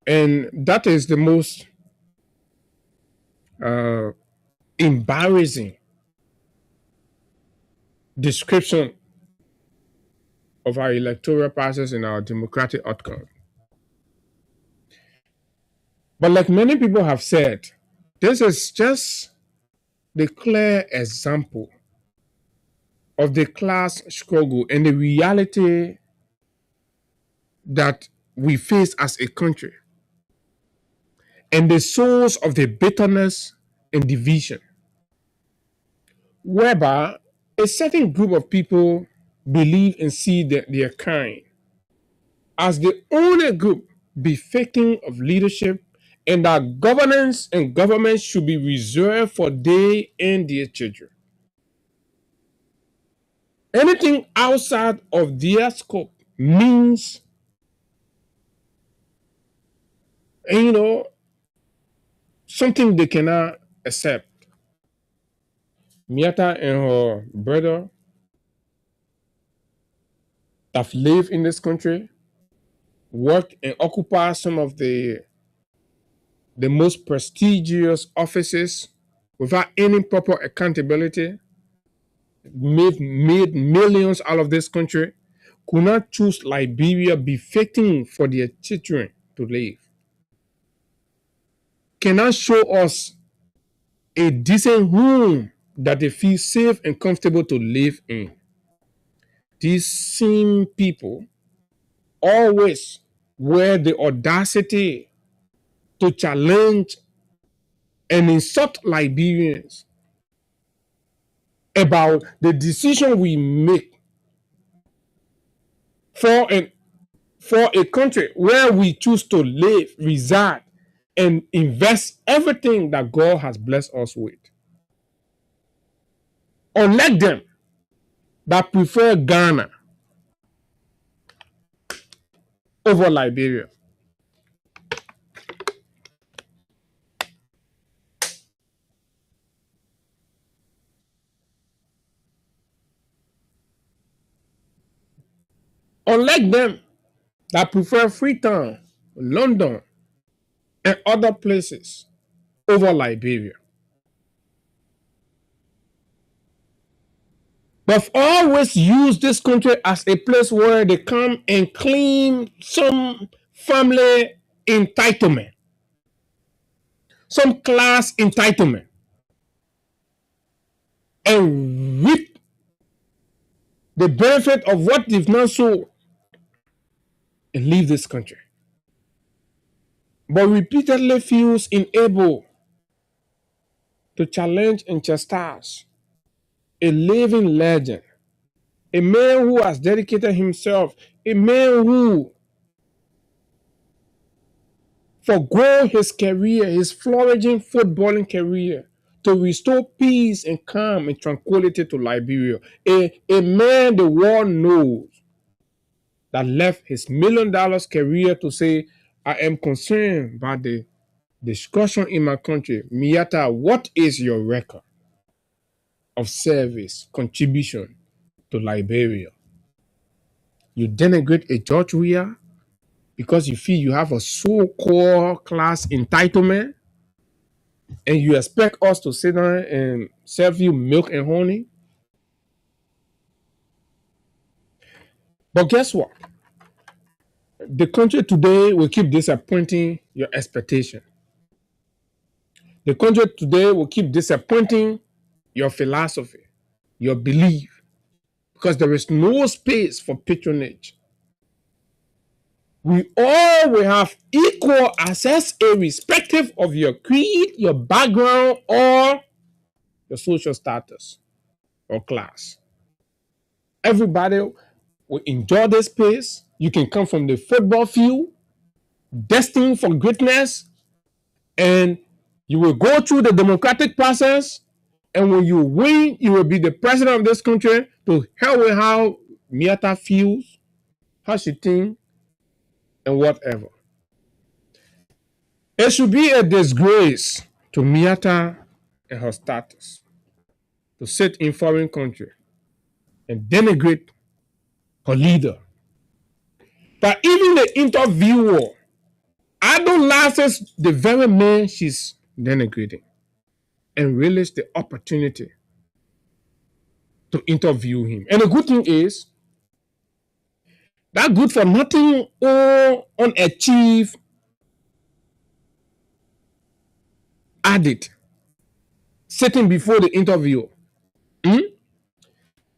And that is the most embarrassing description of our electoral process and our democratic outcome. But like many people have said, this is just the clear example of the class struggle and the reality that we face as a country, and the source of the bitterness and division, whereby a certain group of people believe and see their kind as the only group befitting of leadership, and that governance and government should be reserved for they and their children. Anything outside of their scope means, something they cannot accept. Miyata and her brother have lived in this country, worked and occupied some of the most prestigious offices without any proper accountability, made millions out of this country, could not choose Liberia befitting for their children to live, cannot show us a decent home that they feel safe and comfortable to live in. These same people always wear the audacity to challenge and insult Liberians about the decision we make for a country where we choose to live, reside, and invest everything that God has blessed us with. Unlike them that prefer Ghana over Liberia. Unlike them that prefer Freetown, London, and other places over Liberia. They've always used this country as a place where they come and claim some family entitlement, some class entitlement, and reap the benefit of what they've not sold and leave this country. But repeatedly feels unable to challenge and chastise a living legend, a man who has dedicated himself, a man who forgo his career, his flourishing footballing career, to restore peace and calm and tranquility to Liberia. A man the world knows that left his $1 million career to say, I am concerned about the discussion in my country. Miata, what is your record of service, contribution to Liberia? You denigrate a George Weah because you feel you have a so-called class entitlement, and you expect us to sit down and serve you milk and honey? But guess what? The country today will keep disappointing your expectation. The country today will keep disappointing your philosophy, your belief, because there is no space for patronage. We all will have equal access irrespective of your creed, your background, or your social status or class. Everybody will enjoy this space. You can come from the football field, destined for greatness, and you will go through the democratic process, and when you win, you will be the president of this country. To hell with how Miata feels, how she thinks, and whatever. It should be a disgrace to Miata and her status to sit in foreign country and denigrate her leader. But even the interviewer idolizes the very man she's denigrating and relish the opportunity to interview him. And the good thing is, that good for nothing or unachieved addict sitting before the interviewer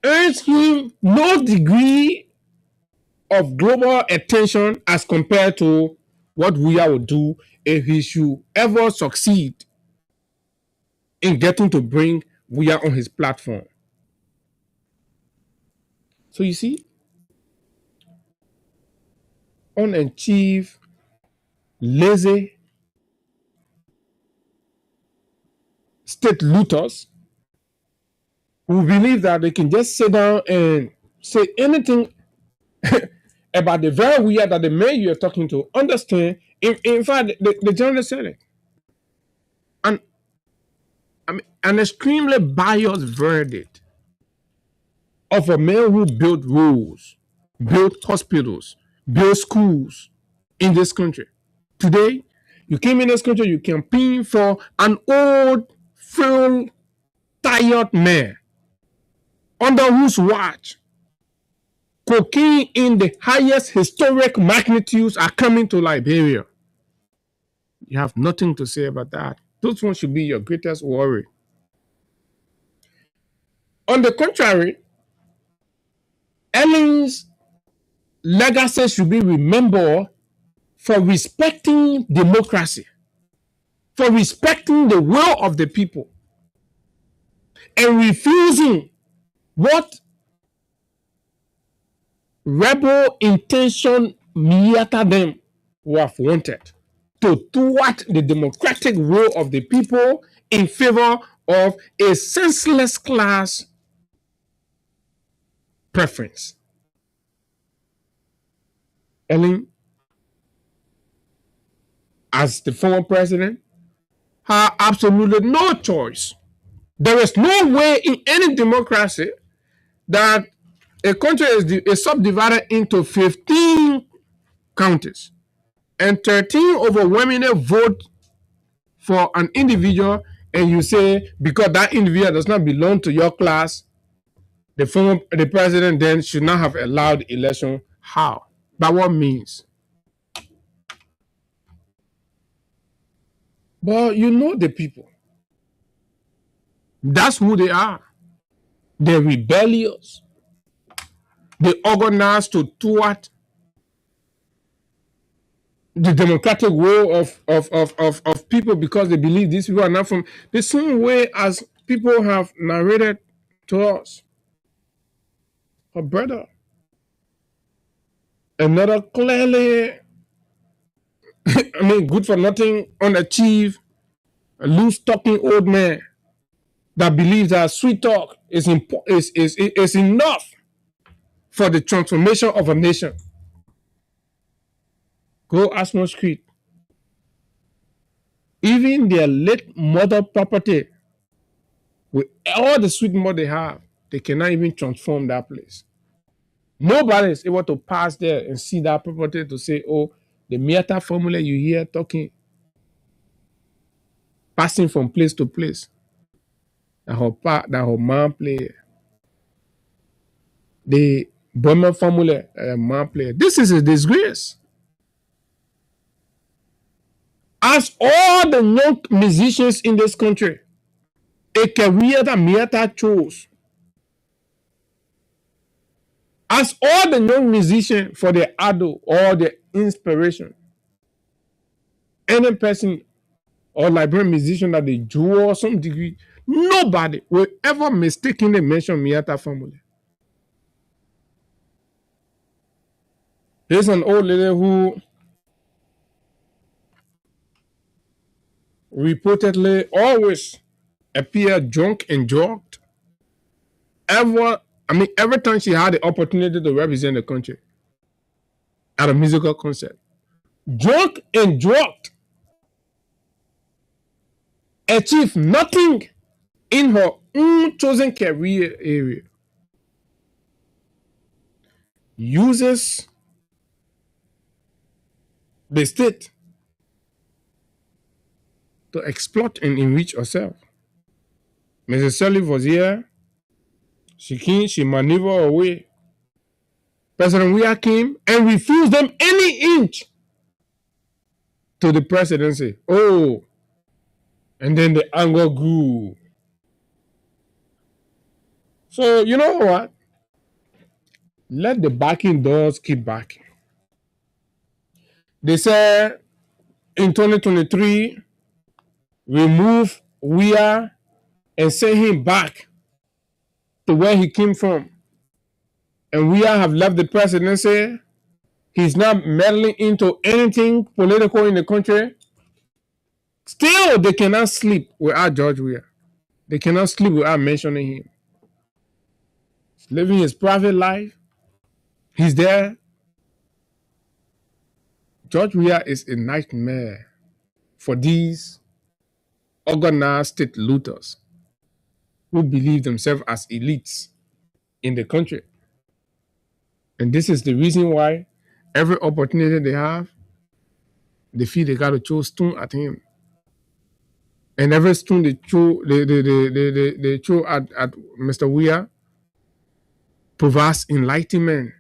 earns him no degree of global attention as compared to what Weah would do if he should ever succeed in getting to bring Weah on his platform. So you see, unachieved, lazy state looters who believe that they can just sit down and say anything about the very Weah that the man you're talking to understand. In fact, the journalist said it. And I mean, an extremely biased verdict of a man who built roads, built hospitals, built schools in this country. Today, you came in this country, you campaign for an old, frail, tired man under whose watch cocaine in the highest historic magnitudes are coming to Liberia. You have nothing to say about that. Those ones should be your greatest worry. On the contrary, Ellen's legacy should be remembered for respecting democracy, for respecting the will of the people. and refusing what rebel intention Miata them who have wanted to thwart the democratic will of the people in favor of a senseless class preference. Ellen, as the former president, had absolutely no choice. There is no way in any democracy that a country is subdivided into 15 counties and 13 overwhelmingly vote for an individual, and you say because that individual does not belong to your class, the president then should not have allowed election. How? By what means? But you know the people. That's who they are. They're rebellious. They organize to thwart the democratic will of people because they believe these people are not from the same way as people have narrated to us. A brother, another clearly, good for nothing, unachieved, a loose talking old man that believes that sweet talk is enough for the transformation of a nation. Go ask no street. Even their late mother property, with all the sweet mother they have, they cannot even transform that place. Nobody is able to pass there and see that property to say, oh, the Miata formula you hear talking, passing from place to place, that her mom play. The Burma formula that her mom play. This is a disgrace. As all the young musicians in this country, a career that Miata chose. As all the young musicians for their idol or their inspiration. Any person or Liberian musician that they draw some degree, nobody will ever mistakenly mention Miata formula. There's an old lady who reportedly always appeared drunk and drugged. Every time she had the opportunity to represent the country at a musical concert. Drunk and drugged. Achieved nothing in her own chosen career area. Uses the state to exploit and enrich herself. Mrs. Sirleaf was here. She maneuvered away. President Weah came and refused them any inch to the presidency. Oh, and then the anger grew. So, you know what? Let the backing doors keep backing. They said in 2023, remove Weah and send him back to where he came from. And Weah have left the presidency. He's not meddling into anything political in the country. Still, they cannot sleep without George Weah. They cannot sleep without mentioning him. He's living his private life. He's there. George Weah is a nightmare for these organized state looters who believe themselves as elites in the country. And this is the reason why every opportunity they have, they feel they got to throw stone at him. And every stone they throw at Mr. Weah provides enlightenment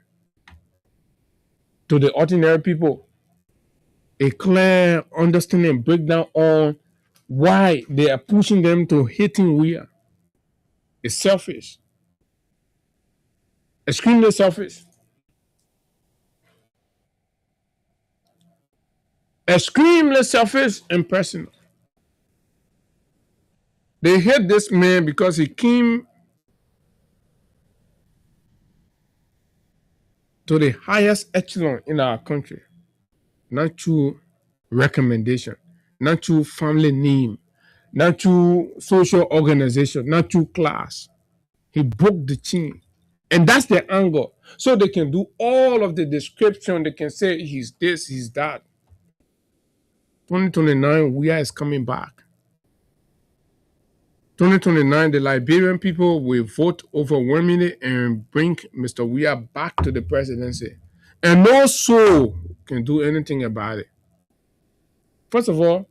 to the ordinary people. A clear understanding, breakdown on why they are pushing them to hating Weah. It's selfish. Extremely selfish. Extremely selfish and personal. They hate this man because he came to the highest echelon in our country, not through recommendation, not through family name, not through social organization, not through class. He broke the chain. And that's their angle. So they can do all of the description. They can say he's this, he's that. 2029, Weah is coming back. 2029, the Liberian people will vote overwhelmingly and bring Mr. Weah back to the presidency. And no soul can do anything about it. First of all,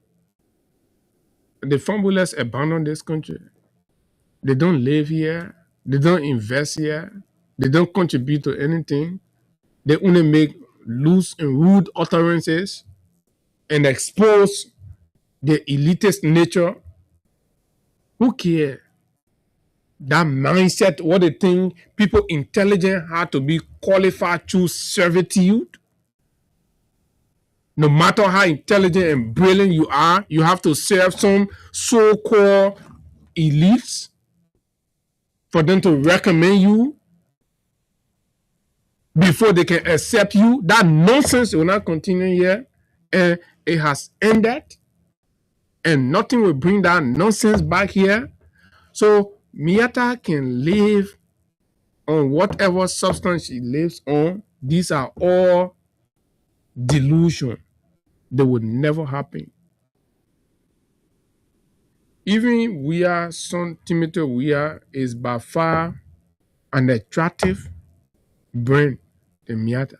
the Fambulas abandoned this country. They don't live here. They don't invest here. They don't contribute to anything. They only make loose and rude utterances and expose their elitist nature. Who cares? That mindset, what they think people intelligent have to be qualified through servitude. No matter how intelligent and brilliant you are, you have to serve some so-called elites for them to recommend you before they can accept you. That nonsense will not continue here, and it has ended, and nothing will bring that nonsense back here. So Miata can live on whatever substance she lives on. These are all delusion. They would never happen. Even Weah, son Timothy Weah, is by far an attractive brain than Miata.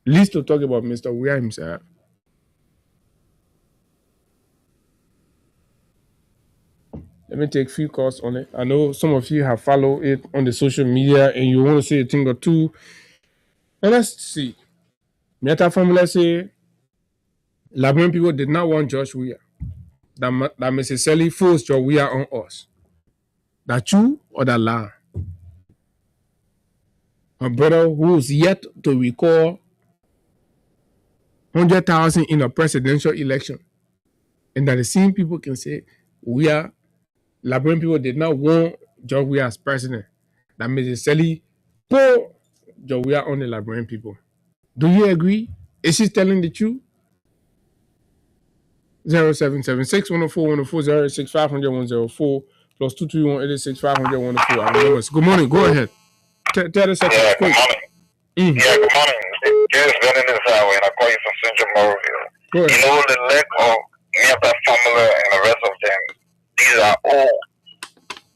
Least to talk about Mr. Weah himself. Let me take a few calls on it. I know some of you have followed it on the social media and you want to say a thing or two. And let's see. Miata formula say Liberian people did not want George Weah. That Mrs. Sally forced George Weah on us. That true or that lie? A brother who is yet to recall 100,000 in a presidential election. And that the same people can say Liberian people did not want George Weah as president. That Mrs. Sally put George Weah on the Liberian people. Do you agree? Is she telling the truth? 0776 104 104 06 500 104 plus 231 86 500 104. Good morning. Go ahead. Tell the second. Yeah, good morning. Yeah, good morning. Just running this highway, and I call you from Central Moorville. You know the lack of Miata formula and the rest of them. These are all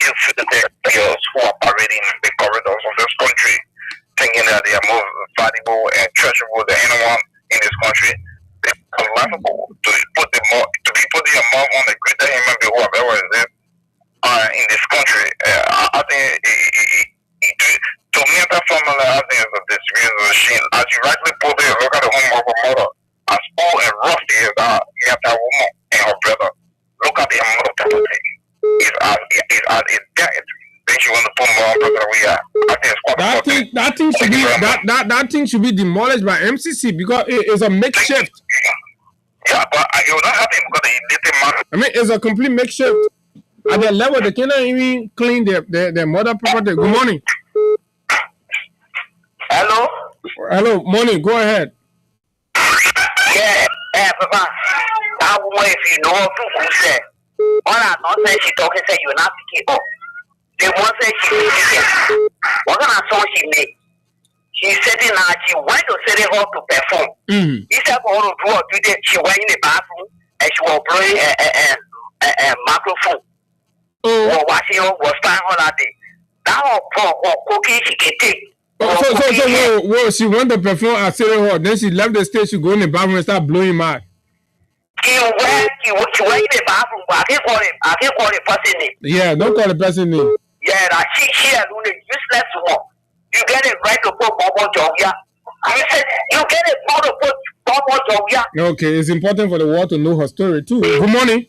infidels who are parading the corridors of this country, thinking that they are more valuable and treasurable than anyone in this country. It's unlaughable to be putting your mouth on the greater human being who have ever existed in this country. I think to me, that formula, I think, is a disgrace of shame. As you rightly put it, look at the home of a mother. As old and rusty as that woman and her brother. Look at the amount of property. It's dead. Then she want to put more on President Weah. I think it's quite that thing should be demolished by MCC because it is a makeshift. Yeah, but you're not happy because they didn't matter. I mean, it's a complete makeshift. At their level, they cannot even clean their mother property. Good morning. Hello, morning. Go ahead. Yeah, Papa. That woman, if you know who said, all I don't say she talking, say you're not picking up. The one said she made what kind of song she made? She said it now, she went to City Hall to perform. Instead of her to do a duty, she went in the bathroom and she was blowing a microphone. Or watching her, was fine all that day. That was cooking she can take. So she went to perform at City Hall, then she left the stage, she go in the bathroom and start blowing mad. She went in the bathroom, but I can't call the person name. Yeah, don't call the person name. Yeah, that she alone is useless one. You get it right to put Bobo Jovia. You said you get it right to put Bobo Jovia. Okay, it's important for the world to know her story too. Good morning.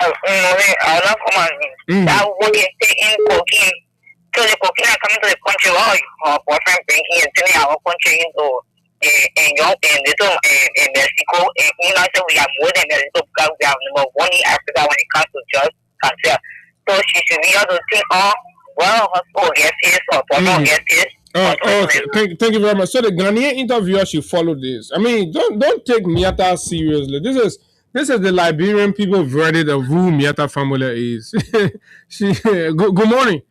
I love woman. That woman is taking cocaine. So the cocaine are coming to the country. Her boyfriend bringing and turning our country into in Mexico. And you know, so we have more than Mexico because we have number one in Africa when it comes to drugs cancer. So she should be able to think, oh, well, hospital get this or don't get this. Thank you very much. So the Ghanaian interviewer should follow this. I mean, don't take Miata seriously. This is the Liberian people verdict of who Miata family is. Good morning.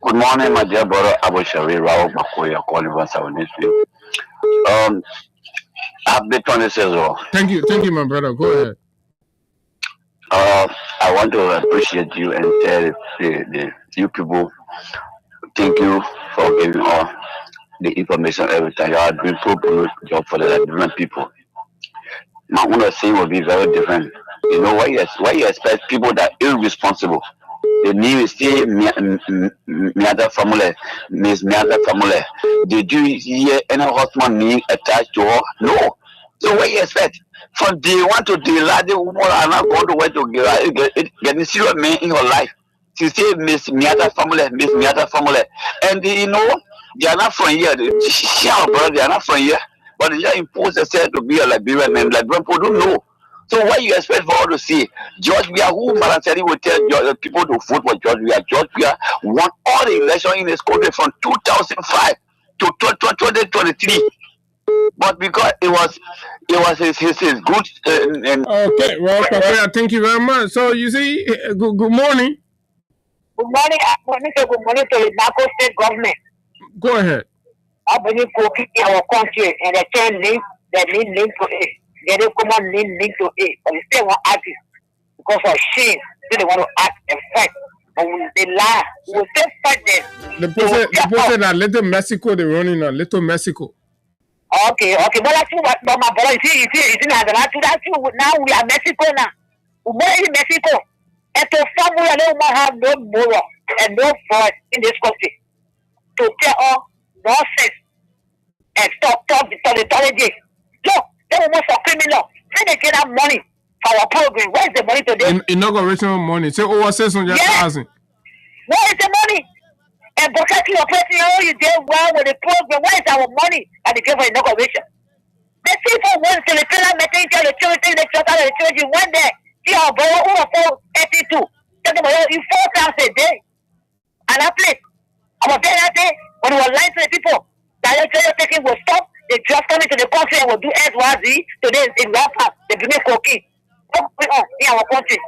Good morning, my dear brother Abu Shari Rao Bakoya calling us our nephew. Happy 26th. Thank you, my brother. Go ahead. I want to appreciate you and tell you people thank you for giving all the information every time. You are doing pro job for the Liberian people. My own thing will be very different. You know why you expect people that are irresponsible? The name is still Miata family, Miss Miata family. Did you hear any husband name attached to her? No. So what you expect? From day one to day last, the woman are not going to wait to get a serious man in her life. She say Miss Miata family, Miss Miata family. And you know, they are not from here. She our brother, they are not from here. But they just impose themselves to be a Liberian man. Liberian people don't know. So what you expect for all to see? George Weah, who Malanseri will tell people to vote for George Weah. George Weah won all the elections in this country from 2005 to 2023. But because it was his good. Okay, well, thank you very much. So you see, good morning. Good morning. Good morning to the Naco State government. Go ahead. I believe cooking in our country and they can link to it. They don't come on link to it, but they still want artists because of shame. They want to act and fight. But when they lie, we will still fight them. The person that Little Mexico, they're running on Little Mexico. Okay. But that's what my brother, you see, now we are Mexico now. We're in Mexico. And to somewhere, they don't have no moral and no fraud in this country. To tell all nonsense and stop the tolerance. Look, they almost a criminal. Then they get that money for our program. Where is the money today? Inauguration money. Say over 600,000. Where is the money? And Bukaki operating, oh, you did well with the program. Where is our money that they give for inauguration? The people went to the pillar, making the children, the children, you went there. See our brother who was 82. Talking about you 4 times a day. And I played. I was there that day when we were lying to the people. That the children taking will stop. They just come into the country and will do SYZ. Today in Rapa, they bring cocaine. What's going on in our country?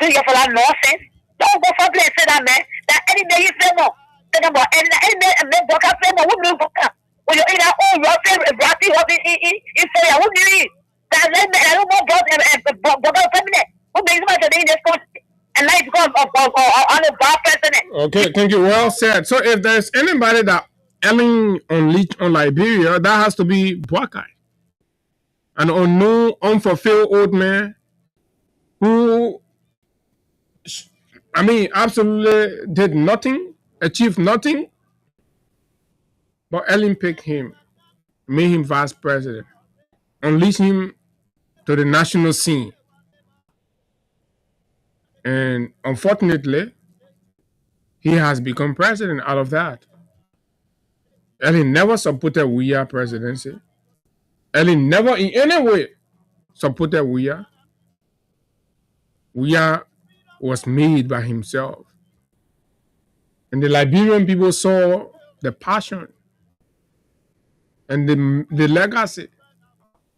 Do you for that nonsense? Don't go for play and say that, man. That any day you say more. Talking about any day and then Boka say more. Who do you Boka? When you're in that old rotten, ratty, in Syria, who do you eat? That I don't know Boka feminine. Who makes much in this country? And now it's because of a bad president. Okay, thank you. Well said. So if there's anybody that Ellen on Liberia, that has to be Boakai. An unknown, unfulfilled old man who, I mean, absolutely did nothing, achieved nothing, but Ellen picked him, made him vice president, unleashed him to the national scene. And unfortunately, he has become president out of that. Ellen never supported Weah presidency. Ellen never in any way supported Weah. Weah was made by himself. And the Liberian people saw the passion and the legacy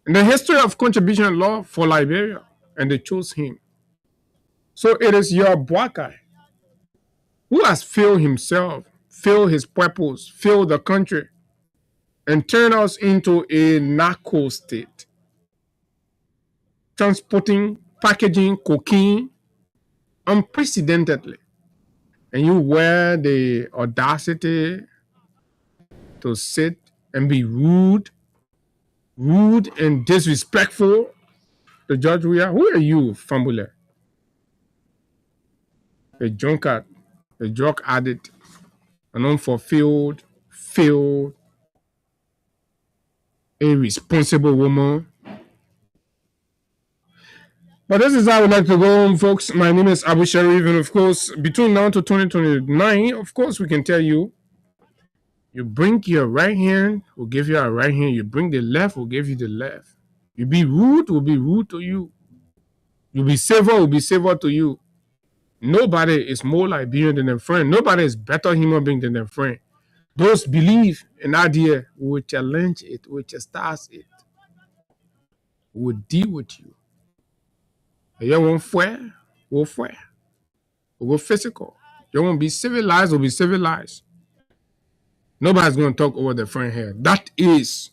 and the history of contribution law for Liberia, and they chose him. So it is your Boakai who has failed himself, failed his purpose, failed the country, and turned us into a narco state. Transporting, packaging cocaine unprecedentedly. And you wear the audacity to sit and be rude and disrespectful to George Weah. Who are you, Fambule? A drunkard, a drug addict, an unfulfilled, failed, irresponsible woman. But this is how I would like to go home, folks. My name is Abu Sharif, and of course, between now to 2029, of course, we can tell you, you bring your right hand, we'll give you our right hand. You bring the left, we'll give you the left. You be rude, we'll be rude to you. You be savor, we'll be savor to you. Nobody is more Liberian than their friend. Nobody is better human being than their friend. Those believe an idea will challenge it, will chastise it, will deal with you. You won't fire, will fire. Will go physical. You won't be civilized, will be civilized. Nobody's going to talk over their friend here. That is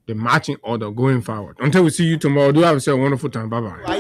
the marching order going forward. Until we see you tomorrow, do have yourself a wonderful time. Bye-bye.